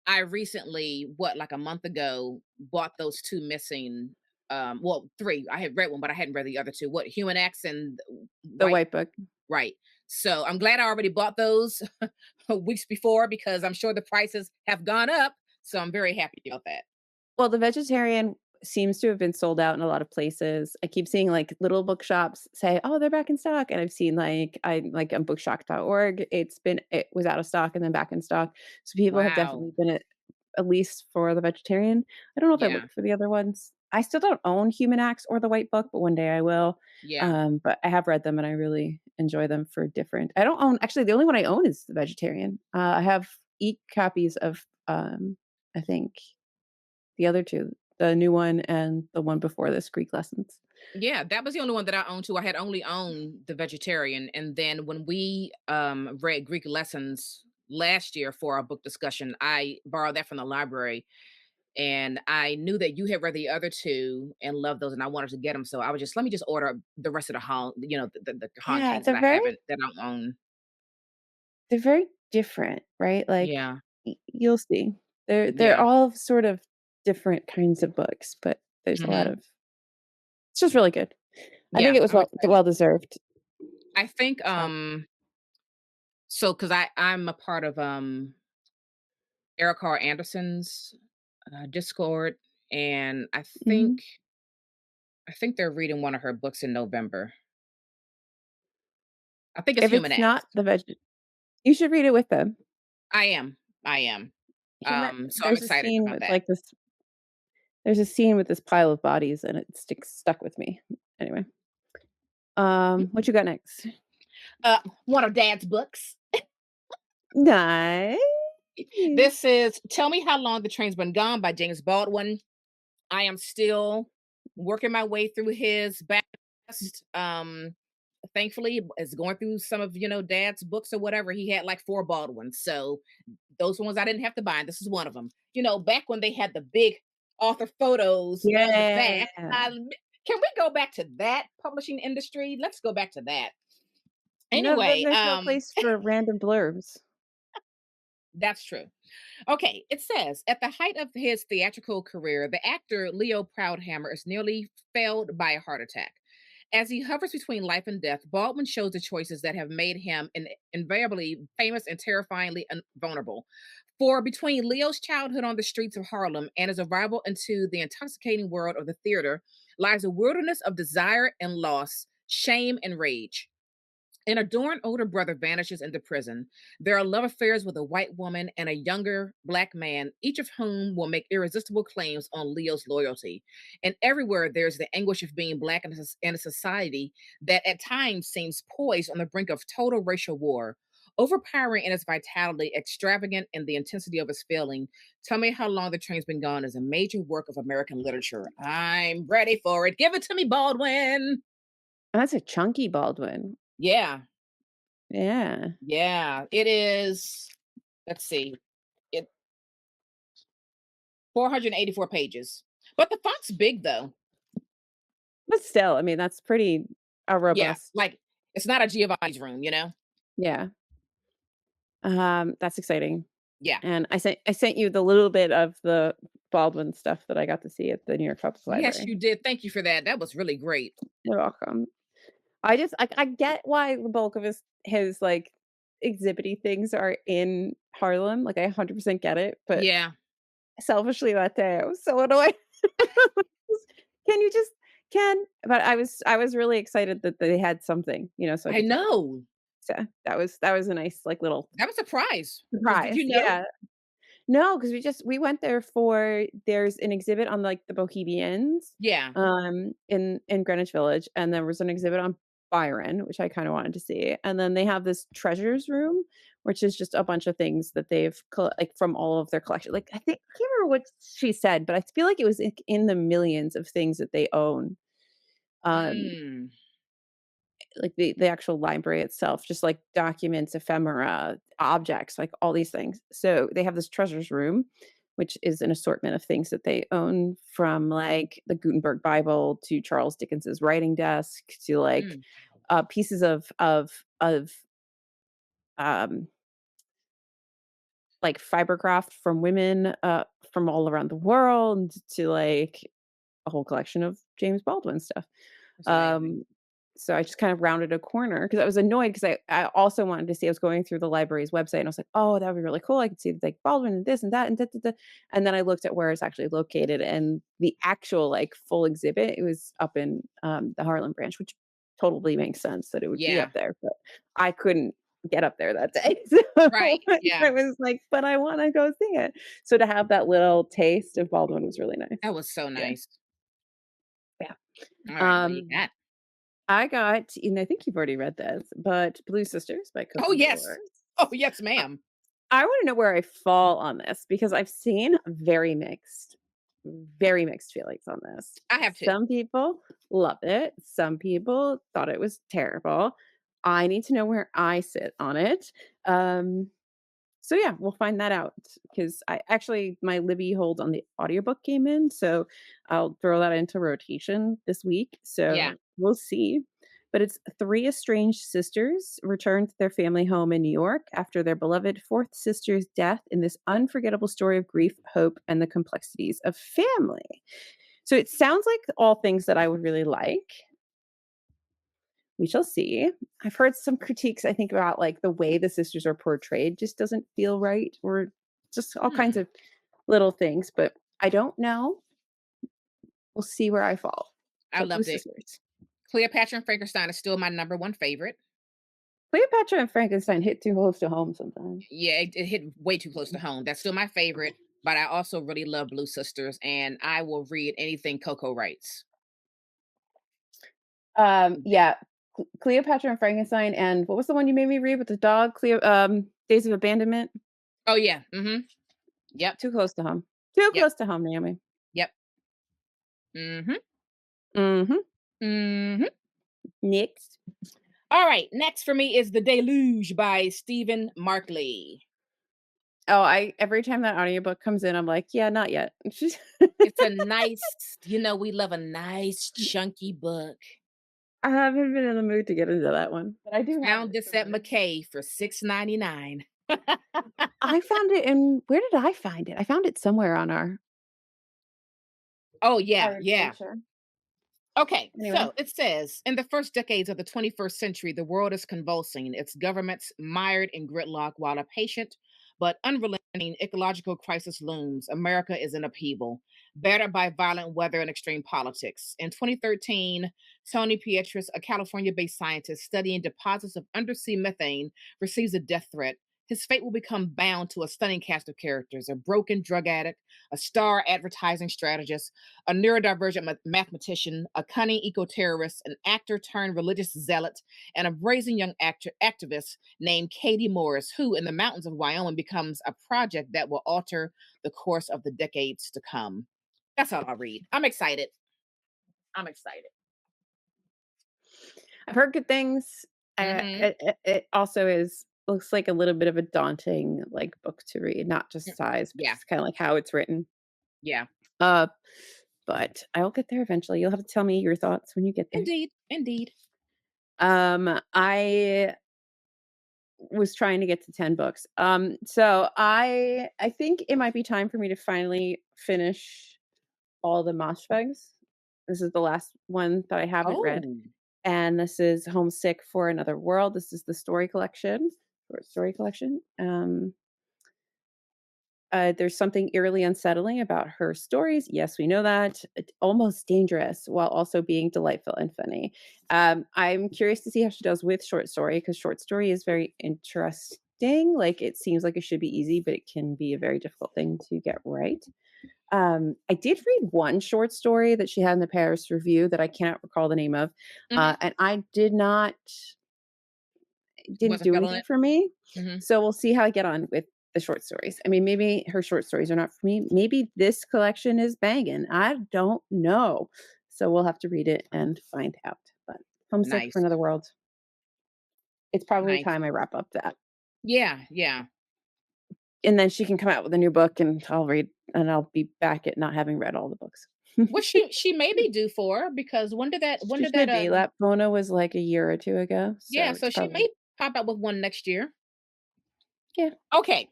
S1: I recently, what, like a month ago, bought those 2 missing, well, 3. I had read one, but I hadn't read the other 2. What, Human X and
S2: The
S1: White
S2: White Book.
S1: Right. So, I'm glad I already bought those weeks before because I'm sure the prices have gone up, so I'm very happy about that.
S2: Well, The Vegetarian seems to have been sold out in a lot of places. I keep seeing, little bookshops say, "Oh, they're back in stock," and I've seen, on bookshock.org, it was out of stock and then back in stock. So people have
S1: Wow.
S2: definitely been at least for The Vegetarian. I don't know if I
S1: Yeah.
S2: looked for the other ones. I still don't own Human Acts or The White Book, but one day I will.
S1: Yeah.
S2: But I have read them and I really enjoy them for different I don't own actually, the only one I own is The Vegetarian. I have copies of, I think the other 2, the new one and the one before this, Greek Lessons.
S1: Yeah, that was the only one that I owned too. I had only owned The Vegetarian, and then when we, read Greek Lessons last year for our book discussion, I borrowed that from the library, and I knew that you had read the other 2 and loved those, and I wanted to get them. So I was just, "Let me just order the rest of the Han the Han
S2: Yeah,
S1: Kings that I haven't that I don't own."
S2: they're very different, right?
S1: Yeah.
S2: You'll see. They're
S1: Yeah.
S2: all sort of different kinds of books, but there's a lot
S1: Mhm.
S2: of it's just really good. I think
S1: Yeah,
S2: it was
S1: I'm excited.
S2: well deserved.
S1: I think,
S2: Um,
S1: so because I'm a part of, Eric Carr Anderson's, Discord, and
S2: mhm.
S1: I think they're reading one of her books in November. I think it's
S2: If
S1: Human
S2: it's not
S1: X.
S2: the you should read it with them.
S1: I am. I am.
S2: Human
S1: So I'm
S2: there's a
S1: excited
S2: scene
S1: about
S2: with,
S1: that.
S2: like, this there's a scene with this pile of bodies, and it stuck with me. Anyway, what you got next?
S1: One of Dad's books.
S2: Nice.
S1: This is Tell Me How Long the Train's Been Gone by James Baldwin. I am still working my way through his backlist. Thankfully, is going through some of Dad's books or whatever. He had like four Baldwins, so those ones I didn't have to buy. And this is one of them. Back when they had the big author photos on the back.
S2: Yeah.
S1: Can we go back to that publishing industry? Let's go back to that.
S2: No, then
S1: Anyway,
S2: there's no place for random blurbs.
S1: that's true. Okay, it says at the height of his theatrical career, the actor Leo Proudhammer is nearly felled by a heart attack. As he hovers between life and death, Baldwin shows the choices that have made him invariably famous and terrifyingly vulnerable. For between Leo's childhood on the streets of Harlem and his arrival into the intoxicating world of the theater lies a wilderness of desire and loss, shame and rage. An adorned older brother vanishes into prison. There are love affairs with a white woman and a younger black man, each of whom will make irresistible claims on Leo's loyalty. And everywhere there's the anguish of being black in a society that at times seems poised on the brink of total racial war. Overpowering in its vitality, extravagant in the intensity of its feeling, Tell Me How Long the Train's Been Gone is a major work of American literature. I'm ready for it. Give it to me, Baldwin.
S2: That's a chunky Baldwin.
S1: Yeah.
S2: Yeah.
S1: Yeah, it is. Let's see, it 484 pages, but the font's big though.
S2: But still, I mean, that's pretty a
S1: Yeah,
S2: robust.
S1: like it's not a Giovanni's room.
S2: Yeah. That's exciting.
S1: Yeah.
S2: And I sent you the little bit of the Baldwin stuff that I got to see at the New York Public
S1: Yes,
S2: Library.
S1: you did. Thank you for that. That was really great.
S2: You're welcome. I get why the bulk of his, like, exhibity things are in Harlem, like, I 100% get it, but
S1: Yeah,
S2: selfishly that day, I was so annoyed. Can you just but I was really excited that they had something, so I
S1: I
S2: could check it.
S1: know.
S2: So, that was a nice, like, little
S1: That was a surprise because did
S2: surprise.
S1: you know?
S2: Yeah. No, because we went there for there's an exhibit on, like, the Bohemians,
S1: Yeah.
S2: in Greenwich Village, and there was an exhibit on Byron, which I kinda wanted to see, and then they have this treasures room, which is just a bunch of things that they've like, from all of their collection, like, I can't remember what she said, but I feel like it was, like, in the millions of things that they own, um
S1: Mm,
S2: like the actual library itself, just like documents, ephemera, objects, like all these things. So they have this treasures room, which is an assortment of things that they own from like the Gutenberg Bible to Charles Dickens's writing desk to like
S1: mm,
S2: pieces of um like fibercraft from women from all around the world to like a whole collection of James Baldwin stuff.
S1: that's amazing.
S2: Um, so I just kind of rounded a corner because I was annoyed because I also wanted to see I was going through the library's website and I was like, "Oh, that would be really cool. I could see like Baldwin and this and that and da, da, da." And then I looked at where it's actually located and the actual like full exhibit, it was up in the Harlem branch, which totally makes sense that it would be
S1: Yeah.
S2: up there, but I couldn't get up there that day.
S1: Right.
S2: So
S1: Yeah.
S2: I was like, "But I want to go see it." So to have that little taste of Baldwin was really nice.
S1: That was so
S2: Yeah.
S1: nice.
S2: Yeah.
S1: All right. What do you
S2: Um
S1: got?
S2: I got and I think you've already read this, but Blue Sisters by
S1: Oh
S2: Coco
S1: yes.
S2: Shores.
S1: Oh yes,
S2: I
S1: ma'am.
S2: I wanna know where I fall on this because I've seen very mixed feelings on this.
S1: I have two.
S2: Some people love it, some people thought it was terrible. I need to know where I sit on it. Um so yeah, we'll find that out because I actually my Libby hold on the audiobook came in, so I'll throw that into rotation this week.
S1: Yeah.
S2: So we'll see. But it's three estranged sisters return to their family home in New York after their beloved fourth sister's death in this unforgettable story of grief, hope, and the complexities of family. So it sounds like all things that I would really like. We shall see. I've heard some critiques, I think, about, like, the way the sisters are portrayed just doesn't feel right or just all kinds
S1: Hmm.
S2: of little things, but I don't know. We'll see where I fall.
S1: I
S2: But Blue
S1: loved it.
S2: Sisters.
S1: Cleopatra and Frankenstein is still my number one favorite.
S2: Cleopatra and Frankenstein hit too close to home sometimes.
S1: Yeah, it hit way too close to home. That's still my favorite, but I also really love Blue Sisters, and I will read anything Coco writes.
S2: Yeah, Cleopatra and Frankenstein, and what was the one you made me read with the dog? Days of Abandonment.
S1: Oh yeah, mm-hmm. Yep,
S2: Too close to home. Too
S1: yep,
S2: close to home, Naomi.
S1: yep. Mm-hmm.
S2: Mhm.
S1: Mm-hmm.
S2: Next.
S1: All right, next for me is The Deluge by Stephen Markley.
S2: Oh, I every time that audiobook comes in, I'm like, "Yeah, not yet."
S1: It's a nice, we love a nice chunky book.
S2: I haven't been in the mood to get into that one, but I do have
S1: Found
S2: it
S1: this at
S2: somewhere.
S1: McKay for 6.99.
S2: I found it in where did I find it? I found it somewhere on
S1: Oh yeah,
S2: our
S1: yeah.
S2: adventure.
S1: Okay,
S2: Anyway.
S1: so it says in the first decades of the 21st century, the world is convulsing, its governments mired in gridlock while a patient but unrelenting ecological crisis looms. America is in upheaval, battered by violent weather and extreme politics. In 2013, Tony Pietris, a California based scientist studying deposits of undersea methane, receives a death threat. His fate will become bound to a stunning cast of characters: a broken drug addict, a star advertising strategist, a neurodivergent mathematician, a cunning eco-terrorist, an actor turned religious zealot, and a brazen young activist named Katie Morris, who in the mountains of Wyoming becomes a project that will alter the course of the decades to come. That's all I'll read. I'm excited. I'm excited.
S2: I've heard good things.
S1: Mm-hmm.
S2: It also is looks like a little bit of a daunting, like, book to read, not just size, but
S1: Yeah,
S2: just kinda like how it's written.
S1: yeah.
S2: Uh, but I'll get there eventually. You'll have to tell me your thoughts when you get there.
S1: Indeed. Indeed.
S2: I was trying to get to 10 books. So I think it might be time for me to finally finish all the Moshfegs. This is the last one that I haven't read,
S1: Oh.
S2: and this is Homesick for Another World. This is the story collection, short story collection. There's something eerily unsettling about her stories. Yes, we know that. Almost dangerous while also being delightful and funny. I'm curious to see how she does with short story because short story is very interesting. Like it seems like it should be easy, but it can be a very difficult thing to get right. I did read one short story that she had in the Paris Review that I cannot recall the name of,
S1: Mm-hmm.
S2: and I did not it didn't
S1: Wasn't
S2: do
S1: feeling
S2: anything
S1: it.
S2: for me.
S1: Mm-hmm.
S2: So we'll see how I get on with the short stories. I mean, maybe her short stories are not for me. Maybe this collection is banging. I don't know. So we'll have to read it and find out. But Homesick for
S1: Nice.
S2: Another World. It's probably
S1: Nice.
S2: time I wrap up that.
S1: Yeah, yeah.
S2: And then she can come out with a new book and I'll read and I'll be back at not having read all the books.
S1: What she may be due for, because when
S2: She
S1: did that
S2: did Lap Bona was like a year or two ago.
S1: yeah,
S2: So
S1: so
S2: it's
S1: she
S2: probably
S1: may pop out with one next year.
S2: yeah.
S1: Okay.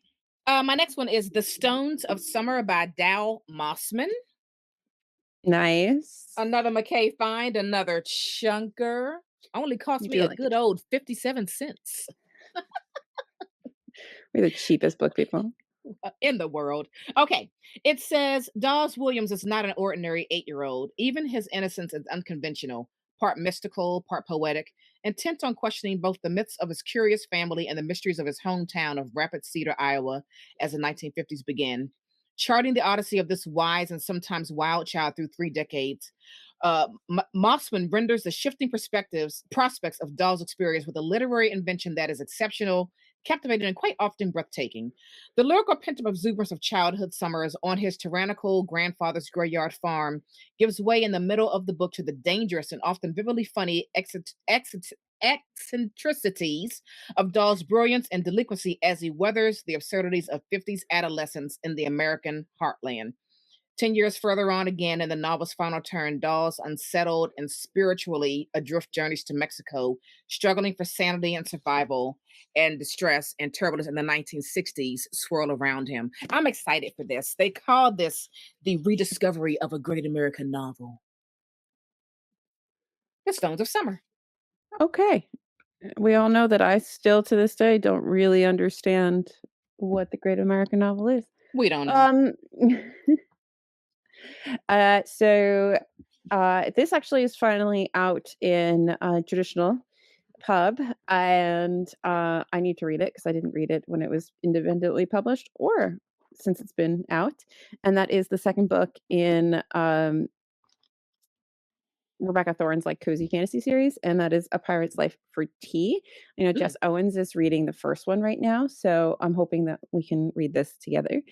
S1: My next one is The Stones of Summer by Dow Mossman.
S2: Nice.
S1: Another McKay find, another chunker. Only cost
S2: You
S1: me
S2: do
S1: a
S2: like
S1: good
S2: it.
S1: old 57 cents.
S2: We're the cheapest book people.
S1: In the world. Okay. It says Dawes Williams is not an ordinary 8-year-old. Even his innocence is unconventional, part mystical, part poetic, intent on questioning both the myths of his curious family and the mysteries of his hometown of Rapid Cedar, Iowa, as the 1950s began. Charting the odyssey of this wise and sometimes wild child through 3 decades, Mossman renders the shifting prospects of Dawes' experience with a literary invention that is exceptional, captivating, and quite often breathtaking. The lyrical pent-up exuberance of childhood summers on his tyrannical grandfather's graveyard farm gives way in the middle of the book to the dangerous and often vividly funny eccentricities of Dahl's brilliance and delinquency as he weathers the absurdities of 50s adolescence in the American heartland. 10 years further on, again, in the novel's final turn, Dawes, unsettled and spiritually adrift, journeys to Mexico, struggling for sanity and survival, and distress and turbulence in the 1960s swirl around him. I'm excited for this. They call this the rediscovery of a great American novel, The Stones of Summer.
S2: Okay. We all know that I still to this day don't really understand what the great American novel is.
S1: We don't know.
S2: Um, so this actually is finally out in traditional. pub, and I need to read it because I didn't read it when it was independently published or since it's been out. And that is the second book in Rebecca Thorne's like cozy fantasy series, and that is A Pirate's Life for Tea. I know
S1: Ooh,
S2: Jess Owens is reading the first one right now, so I'm hoping that we can read this together.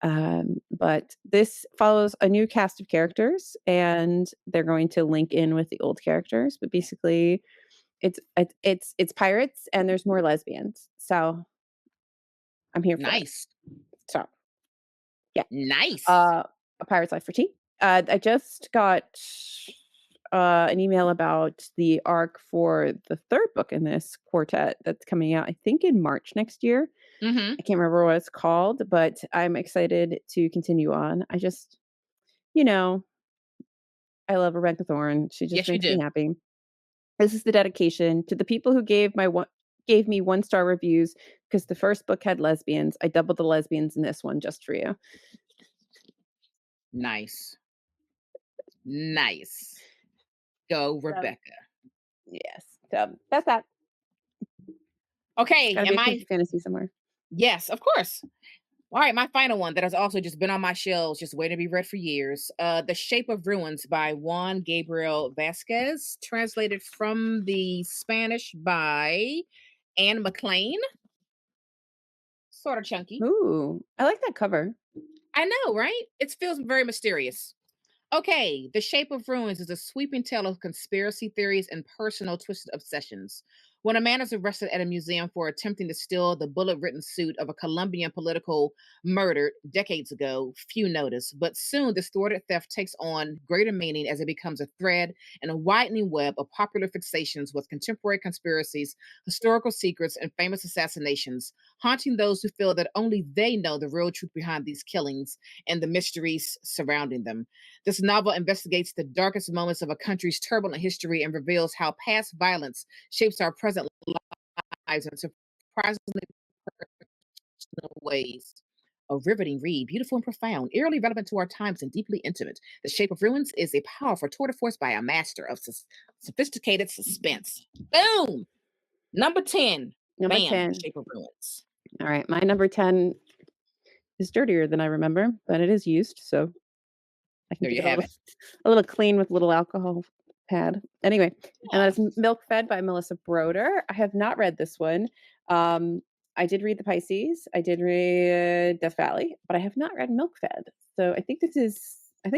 S2: But this follows a new cast of characters, and they're going to link in with the old characters. But basically, it's pirates, and there's more lesbians. So I'm here for it.
S1: nice.
S2: So yeah,
S1: Nice.
S2: uh, A Pirate's Life for Tea. I just got an email about the arc for the third book in this quartet that's coming out, I think, in March next year.
S1: Mhm.
S2: I can't remember what it's called, but I'm excited to continue on. I just, you know, I love Rebecca Thorne. She just
S1: Yes, you
S2: makes me
S1: do.
S2: happy. This is the dedication to the people who gave me 1-star reviews because the first book had lesbians. I doubled the lesbians in this one just for you.
S1: Nice. Nice. Go,
S2: So
S1: Rebecca.
S2: yes, so that's that. It's got
S1: Okay,
S2: to be
S1: am
S2: a
S1: I?
S2: cozy fantasy somewhere.
S1: Yes, of course. All right, my final one that has also just been on my shelves, just waiting to be read for years. The Shape of Ruins by Juan Gabriel Vasquez, translated from the Spanish by Anne McLean. Sort of chunky.
S2: Ooh, I like that cover.
S1: I know, right? It feels very mysterious. Okay, The Shape of Ruins is a sweeping tale of conspiracy theories and personal twisted obsessions. When a man is arrested at a museum for attempting to steal the bullet written suit of a Colombian political murdered decades ago, few notice. But soon, this thwarted theft takes on greater meaning as it becomes a thread in a widening web of popular fixations with contemporary conspiracies, historical secrets, and famous assassinations, haunting those who feel that only they know the real truth behind these killings and the mysteries surrounding them. This novel investigates the darkest moments of a country's turbulent history and reveals how past violence shapes our present lives in surprisingly personal ways. A riveting read, beautiful and profound, eerily relevant to our times and deeply intimate. The Shape of Ruins is a powerful tour de force by a master of sophisticated suspense. Boom! Number 10.
S2: Number
S1: Bam, The
S2: 10.
S1: Shape of Ruins.
S2: All right, my number 10 is dirtier than I remember, but it is used, so I can
S1: There
S2: keep
S1: you
S2: it a
S1: have
S2: little
S1: it.
S2: a little clean with a little alcohol pad. Anyway, and
S1: Aw.
S2: that's Milk Fed by Melissa Broder. I have not read this one. Um, I did read The Pisces. I did read Death Valley, but I have not read Milk Fed. So I think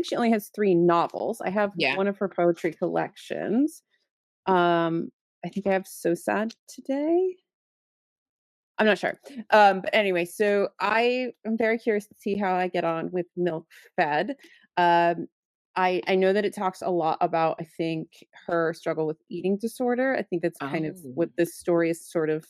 S2: she only has 3 novels. I have
S1: Yeah.
S2: one of her poetry collections. Um, I think I have So Sad Today. I'm not sure. But anyway, so I am very curious to see how I get on with Milk Fed. Um, I know that it talks a lot about, I think, her struggle with eating disorder. I think that's kind of
S1: Oh,
S2: what this story is sort of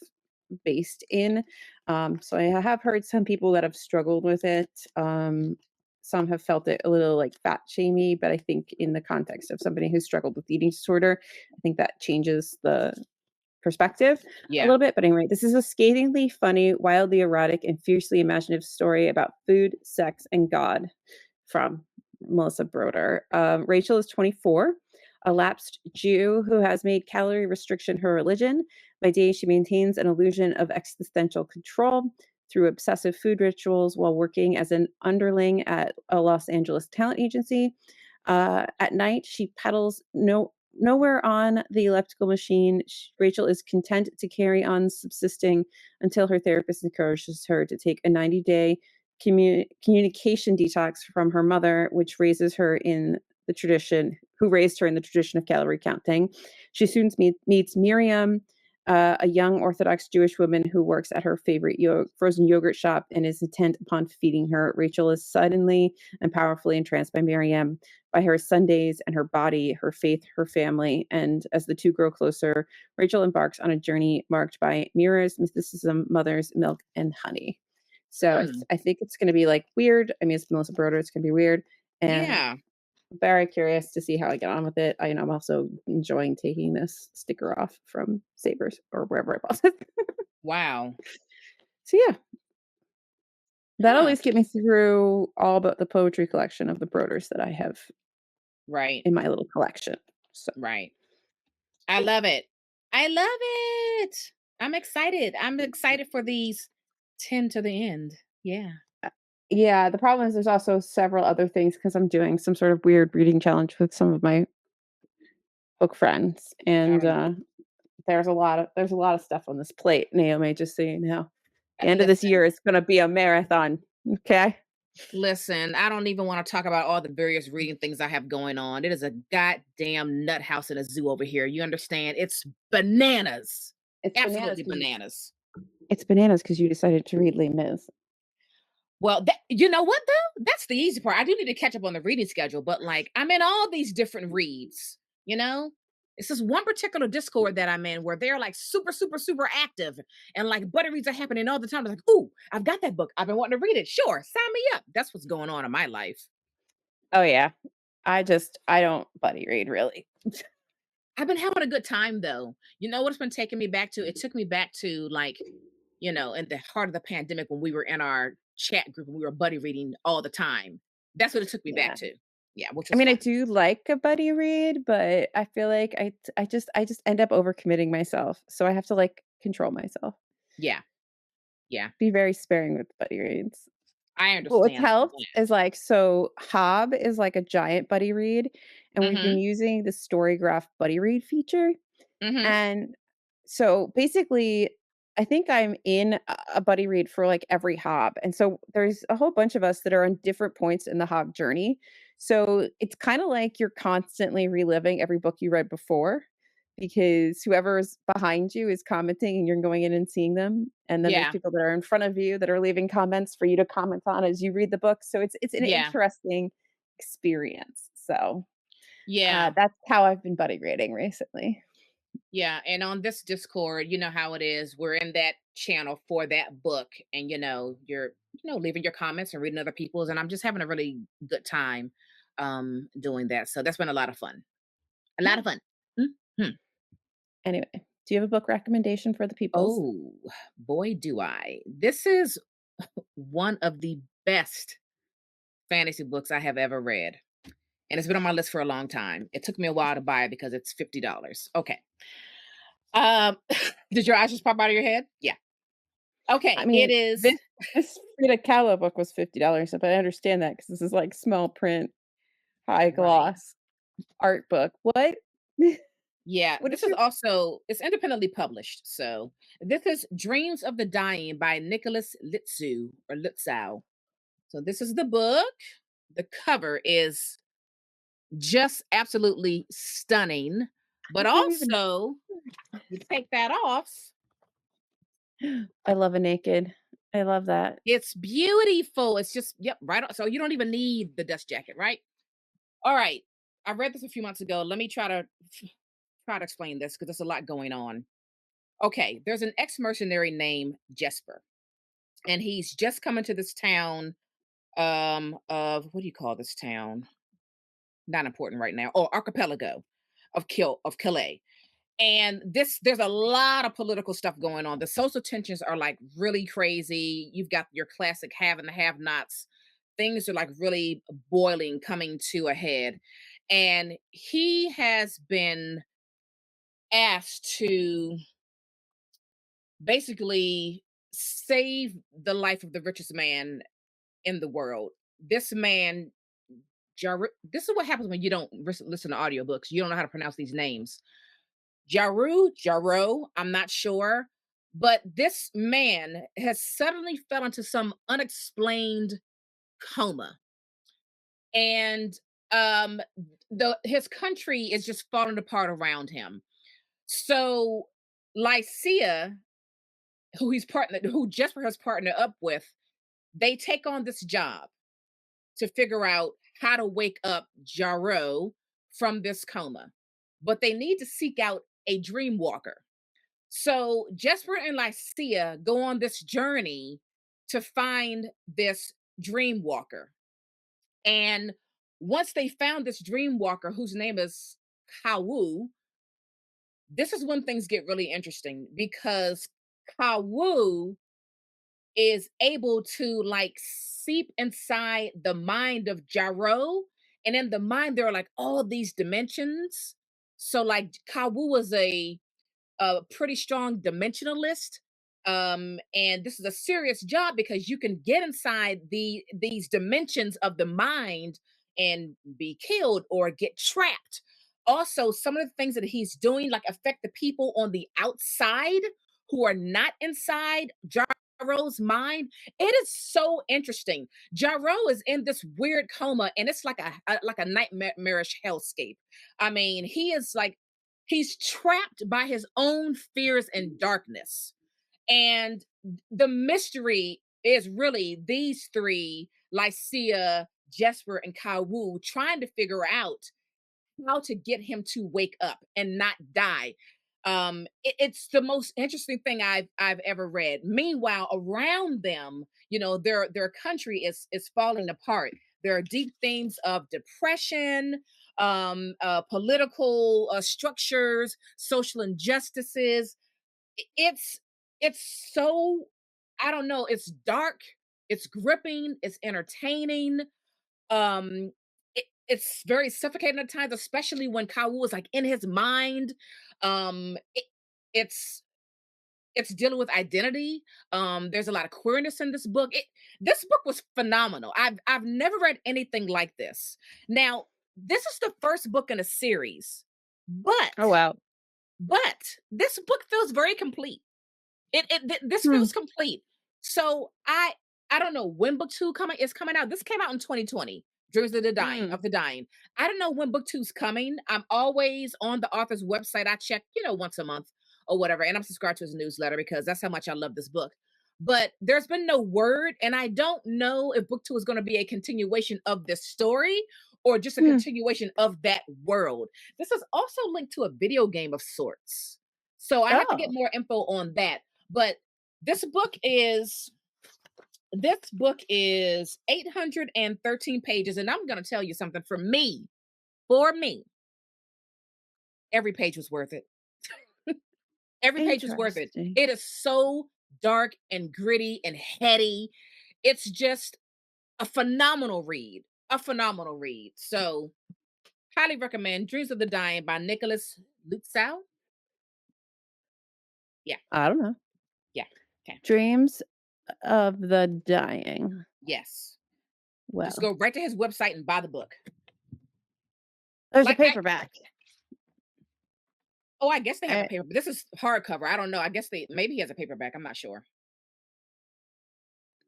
S2: based in. So I have heard some people that have struggled with it. Some have felt it a little like fat shamey, but I think in the context of somebody who struggled with eating disorder, I think that changes the perspective a
S1: yeah.
S2: little bit. But anyway, this is a scathingly funny, wildly erotic, and fiercely imaginative story about food, sex, and God from Melissa Broder. Rachel is 24, a lapsed Jew who has made calorie restriction her religion. By day, she maintains an illusion of existential control through obsessive food rituals while working as an underling at a Los Angeles talent agency. At night, she pedals nowhere on the elliptical machine. Rachel is content to carry on subsisting until her therapist encourages her to take a 90-day communication detox from her mother, who raised her in the tradition of calorie counting. She soon meets Miriam, a young Orthodox Jewish woman who works at her favorite frozen yogurt shop and is intent upon feeding her. Rachel is suddenly and powerfully entranced by Miriam, by her Sundays and her body, her faith, her family. And as the two grow closer, Rachel embarks on a journey marked by mirrors, mysticism, mothers, milk, and honey. So
S1: Hmm.
S2: I think it's going to be like weird. I mean, it's Melissa Broder. It's going to be weird. And
S1: Yeah.
S2: very curious to see how I get on with it. I'm also enjoying taking this sticker off from Savers or wherever I bought it.
S1: Wow.
S2: So yeah, that'll at
S1: Huh.
S2: least get me through all but the poetry collection of the Broders that I have
S1: Right.
S2: in my little collection. So
S1: Right. I love it. I love it. I'm excited. I'm excited for these 10 to the end. Yeah.
S2: Uh, yeah, the problem is there's also several other things because 'cause I'm doing some sort of weird reading challenge with some of my book friends,
S1: I
S2: and,
S1: don't
S2: there's a lot of stuff on this plate, Naomi, just so you know. The end of this
S1: listen.
S2: year is gonna be a marathon, okay?
S1: Listen, I don't even want to talk about all the various reading things I have going on. It is a goddamn nut house in a zoo over here. You understand? It's bananas.
S2: It's bananas
S1: Absolutely
S2: because
S1: bananas.
S2: it's bananas because you decided to read Les Mis.
S1: Well, you know what though? That's the easy part. I do need to catch up on the reading schedule, but like I'm in all these different reads, you know? It's this one particular Discord that I'm in where they're like super, super, super active and like buddy reads are happening all the time. It's like, ooh, I've got that book. I've been wanting to read it. Sure, sign me up. That's what's going on in my life.
S2: Oh, yeah. I don't buddy read, really.
S1: I've been having a good time though. You know what it's been taking me back to? It took me back to like, in the heart of the pandemic when we were in our chat group and we were buddy reading all the time. That's what it took me back
S2: Yeah.
S1: to. Yeah, which
S2: I
S1: was
S2: mean, I
S1: fun.
S2: do like a buddy read, but I feel like I just end up overcommitting myself, so I have to, like, control myself.
S1: Yeah, yeah.
S2: Be very sparing with buddy reads.
S1: I
S2: But what's
S1: understand
S2: helped
S1: that.
S2: is, like, so Hob is, like, a giant buddy read, and we've been
S1: Mhm,
S2: using the Storygraph buddy read feature.
S1: mhm.
S2: And so basically, I think I'm in a buddy read for like every hob. And so there's a whole bunch of us that are on different points in the hob journey. So it's kind of like you're constantly reliving every book you read before because whoever's behind you is commenting and you're going in and seeing them. And then there's
S1: Yeah,
S2: people that are in front of you that are leaving comments for you to comment on as you read the book. So it's an
S1: yeah,
S2: interesting experience. So
S1: yeah,
S2: that's how I've been buddy reading recently.
S1: yeah, and on this Discord, you know how it is. We're in that channel for that book, and, you're, leaving your comments and reading other people's, and I'm just having a really good time, doing that. So that's been a lot of fun. A lot of fun. Mhm.
S2: Anyway, do you have a book recommendation for the peoples?
S1: Oh, boy, do I. This is one of the best fantasy books I have ever read. And it's been on my list for a long time. It took me a while to buy it because it's $50. Okay. Um, did your eyes just pop out of your head? Yeah.
S2: I
S1: Okay. It
S2: mean,
S1: is
S2: this Frida Kahlo book was $50, but I understand that because this is like small print, high
S1: right.
S2: gloss art book. What?
S1: Yeah.
S2: What
S1: This
S2: is
S1: is
S2: your
S1: also it's independently published. So this is Dreams of the Dying by Nicholas Litsu or Lutzow. So this is the book. The cover is just absolutely stunning. But
S2: I can't even
S1: also, you take that off,
S2: I love a naked. I love that.
S1: it's beautiful. It's just, yep, right on. So you don't even need the dust jacket, right? All right. I read this a few months ago. Let me try to explain this because there's a lot going on. Okay, there's an ex-mercenary named Jesper, and he's just coming to this town of what do you call this town? Not important right now. Or archipelago of Calais. And there's a lot of political stuff going on. The social tensions are like really crazy. You've got your classic have and the have nots. Things are like really boiling, coming to a head. And he has been asked to basically save the life of the richest man in the world. This man, this is what happens when you don't listen to audiobooks. You don't know how to pronounce these names. Jaro, I'm not sure. But this man has suddenly fell into some unexplained coma. And the his country is just falling apart around him. So Lycia, who Jesper has partnered up with, they take on this job to figure out how to wake up Jaro from this coma. But they need to seek out a dream walker. So Jesper and Lycia go on this journey to find this dream walker. And once they found this dream walker, whose name is Kawu, this is when things get really interesting because Kawu is able to like seep inside the mind of Jaro. And in the mind, there are like all these dimensions. So, like, Kawu was a a pretty strong dimensionalist. And this is a serious job because you can get inside these dimensions of the mind and be killed or get trapped. Also, some of the things that he's doing like affect the people on the outside who are not inside Jaro's mind. It is so interesting. Jaro is in this weird coma, and it's like a nightmarish hellscape. I mean, he is like he's trapped by his own fears and darkness. And the mystery is really these three, Lycia, Jesper, and Kawu, trying to figure out how to get him to wake up and not die. It's the most interesting thing I've ever read. Meanwhile, around them, their country is falling apart. There are deep themes of depression, political structures, social injustices. It's so, I don't know. It's dark. It's gripping. It's entertaining. It's very suffocating at times, especially when Kawu is like in his mind. Um it, it's it's dealing with identity. There's a lot of queerness in this book. This book was phenomenal. I've never read anything like this. Now, this is the first book in a series, but
S2: Oh, wow.
S1: but this book feels very complete. This
S2: Hmm.
S1: feels complete. So I don't know when book two coming out. This came out in 2020. Dreams of the Dying
S2: Mm.
S1: of the Dying. I don't know when book two's coming. I'm always on the author's website. I check, once a month or whatever, and I'm subscribed to his newsletter because that's how much I love this book. But there's been no word, and I don't know if book two is going to be a continuation of this story or just a
S2: Hmm.
S1: continuation of that world. This is also linked to a video game of sorts. So I have to get
S2: Oh,
S1: more info on that. But this book is this book is 813 pages, and I'm going to tell you something. For me, every page was worth it. Every page was worth it.
S2: interesting.
S1: It is so dark and gritty and heady. It's just a phenomenal read. A phenomenal read. So, highly recommend Dreams of the Dying by Nicholas Lutzow. Yeah,
S2: I don't know.
S1: yeah. Okay.
S2: Dreams of the Dying.
S1: Yes. Just
S2: Well,
S1: go right to his website and buy the book.
S2: there's a
S1: Like I
S2: paperback.
S1: Oh, I guess they have a
S2: Uh,
S1: paper, but this is hardcover. I don't know. I guess they maybe he has a paperback. I'm not sure.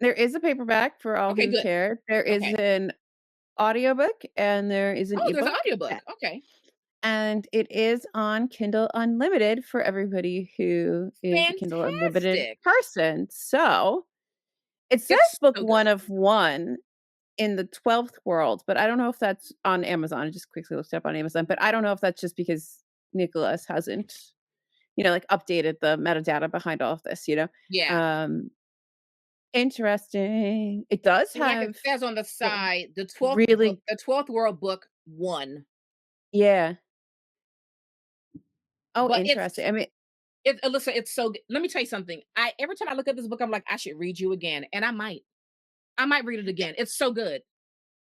S2: there is a paperback for all
S1: Okay,
S2: who
S1: good.
S2: care. There is
S1: Okay.
S2: an audiobook and there is an
S1: Oh, there's an
S2: ebook.
S1: audiobook. Okay.
S2: And it is on Kindle Unlimited for everybody who is a Kindle Unlimited
S1: Fantastic.
S2: person. So, it says
S1: It's
S2: book
S1: so
S2: 1
S1: good.
S2: of 1 in the 12th world, but I don't know if that's on Amazon. I just quickly looked it up on Amazon, but I don't know if that's just because Nicholas hasn't, like, updated the metadata behind all of this, you know?
S1: Yeah.
S2: Um, Interesting. It does
S1: And like it
S2: have
S1: says on the
S2: r
S1: side, the 12th book,
S2: really
S1: the 12th world book one.
S2: yeah. Oh,
S1: But
S2: interesting. I mean,
S1: Alyssa, it's so good. Let me tell you something. I Every time I look at this book, I'm like, I should read you again. And I might. I might read it again. It's so good.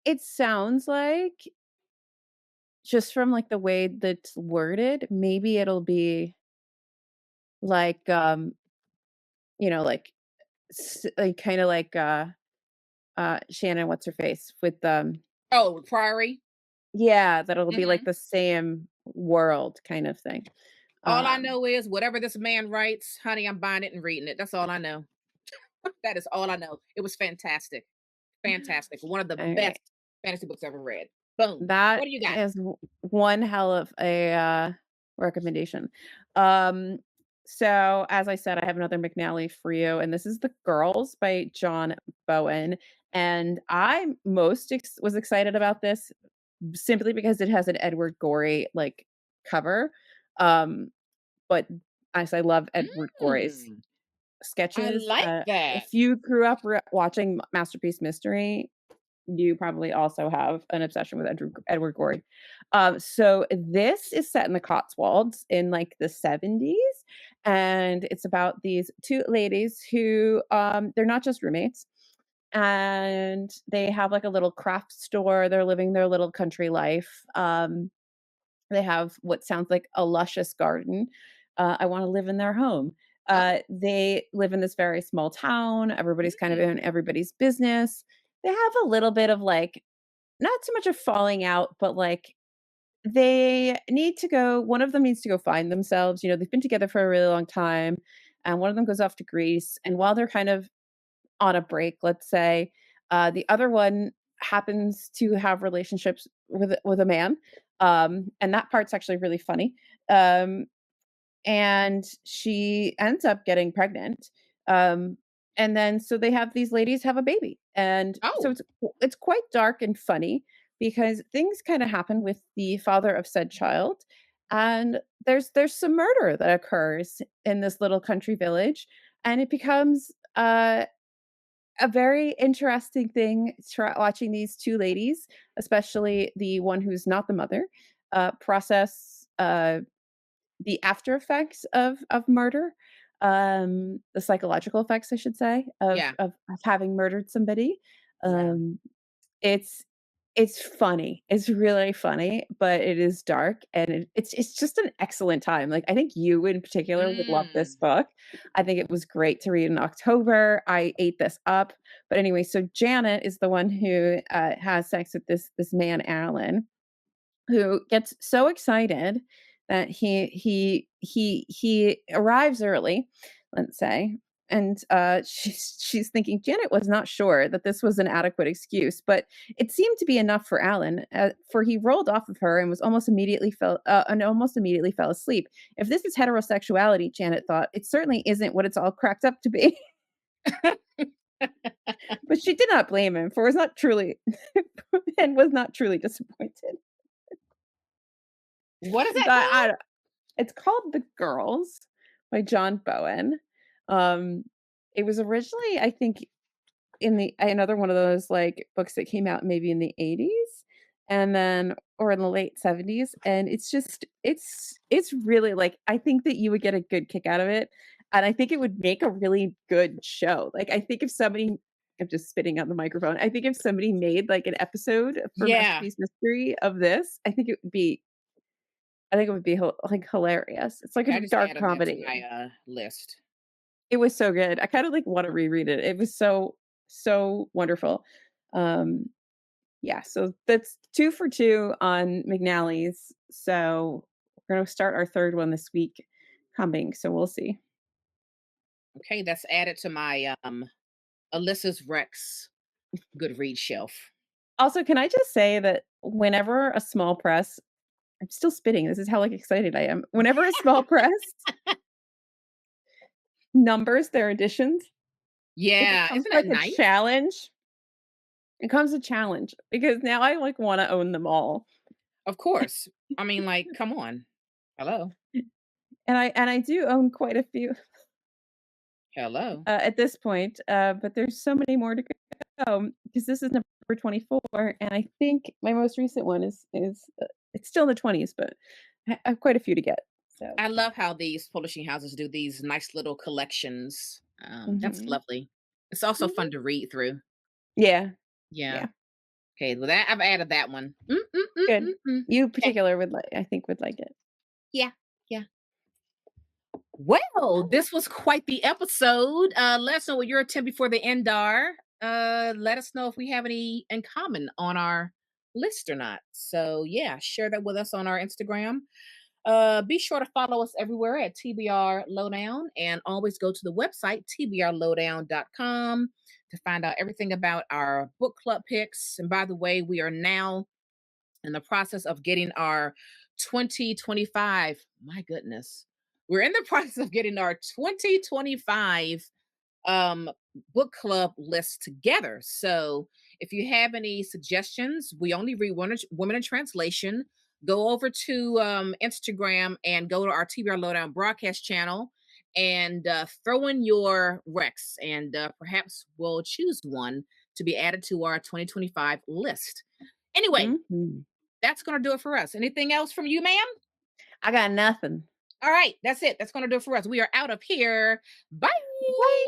S2: it sounds like just from, like, the way that's worded, maybe it'll be like, like, like, kinda like, Shannon, what's her face? With,
S1: Oh, Priory.
S2: yeah, that it'll be, like,
S1: Hmm.
S2: the same world kind of thing.
S1: All I
S2: Um,
S1: know is whatever this man writes, honey, I'm buying it and reading it. That's all I know. That is all I know. It was fantastic. Fantastic. One of the
S2: alright.
S1: best fantasy books I've ever read. Boom. What
S2: That
S1: do you got?
S2: is one hell of a, recommendation. Um, so as I said, I have another McNally for you, and this is The Girls by John Bowen, and I was excited about this simply because it has an Edward Gorey, like, cover, um, but as I love Edward Gorey's
S1: Mm, I
S2: sketches,
S1: like that.
S2: if you grew up watching Masterpiece Mystery, you probably also have an obsession with Edward Gorey. So this is set in the Cotswolds in, like, the '70s, and it's about these 2 ladies who, they're not just roommates, and they have, like, a little craft store, they're living their little country life. They have what sounds like a luscious garden, I want to live in their home.
S1: Oh.
S2: They live in this very small town. Everybody's kind of
S1: Mm.
S2: in everybody's business. They have a little bit of like, not so much of falling out, but like they need to go, one of them needs to go find themselves. You know, they've been together for a really long time, and one of them goes off to Greece. And while they're kind of on a break, let's say, the other one happens to have relationships with a man. And that part's actually really funny. Um, and she ends up getting pregnant. Um, and then so they have these ladies have a baby. And so
S1: Oh.
S2: it's quite dark and funny because things kind of happen with the father of said child. And there's some murder that occurs in this little country village, and it becomes a very interesting thing watching these two ladies, especially the one who's not the mother, process the after effects of murder, the psychological effects, I should say,
S1: Yeah.
S2: of having murdered somebody.
S1: Yeah.
S2: Um, it's it's funny. It's really funny, but it is dark, and it's just an excellent time. Like, I think you in particular would love this
S1: Mm.
S2: book. I think it was great to read in October. I ate this up. But anyway, so Janet is the one who, has sex with this man, Alan, who gets so excited that he arrives early, let's say, and she's thinking Janet was not sure that this was an adequate excuse, but it seemed to be enough for Alan, for he rolled off of her and was almost immediately fell asleep. If this is heterosexuality, Janet thought, it certainly isn't what it's all cracked up to be. But she did not blame him, for was not truly and was not truly disappointed.
S1: What is
S2: So
S1: that called?
S2: it's called The Girls by John Bowen. Um, it was originally, I think, in the another one of those, like, books that came out maybe in the '80s, and then or in the late '70s, and it's just it's really, like, I think that you would get a good kick out of it, and I think it would make a really good show. Like, I think if somebody I'm just spitting on the microphone. I think if somebody made, like, an episode for
S1: Yeah.
S2: Masterpiece Mystery of this, I think it would be like, hilarious. It's like
S1: Okay,
S2: a
S1: I just
S2: dark
S1: added that to
S2: comedy.
S1: my list.
S2: It was so good. I kinda, like, wanna reread it. It was so, so wonderful. Um, yeah, so that's 2 for 2 on McNally's. So, we're gonna start our 3rd one this week coming, so we'll see.
S1: Okay, that's added to my Alyssa's Rex Goodreads shelf.
S2: Also, can I just say that whenever a small press I'm still spitting, this is how, like, excited I am. Whenever a small press numbers their editions, it
S1: Yeah,
S2: becomes
S1: isn't that
S2: like a
S1: nice?
S2: challenge. It becomes a challenge because now I, like, wanna own them all.
S1: Of course. I mean, like, come on. Hello.
S2: And I do own quite a few,
S1: Hello.
S2: at this point, but there's so many more to go because this is number 24, and I think my most recent one is it's still in the 20s, but I have quite a few to get. So,
S1: I love how these publishing houses do these nice little collections. That's
S2: mhm.
S1: lovely. It's also
S2: Mhm.
S1: fun to read through.
S2: Yeah,
S1: Yeah.
S2: yeah,
S1: Okay, well that I've added that one.
S2: good. You
S1: Okay.
S2: particular would I think would like it.
S1: Yeah. Yeah. Well, this was quite the episode. Let us know what your 10 before the end are. Let us know if we have any in common on our list or not. So yeah, share that with us on our Instagram. Be sure to follow us everywhere at TBR Lowdown, and always go to the website tbrlowdown.com to find out everything about our book club picks. And by the way, we are now in the process of getting our 2025. My goodness. We're in the process of getting our 2025 um book club list together. So if you have any suggestions, we only read women in translation. Go over to Instagram and go to our TBR Lowdown broadcast channel and throw in your recs, and perhaps we'll choose one to be added to our 2025 list. Anyway,
S2: Mhm.
S1: that's going to do it for us. Anything else from you, ma'am?
S2: I got nothing.
S1: All right, that's it. That's going to do it for us. We are out of here. Bye.
S2: Bye.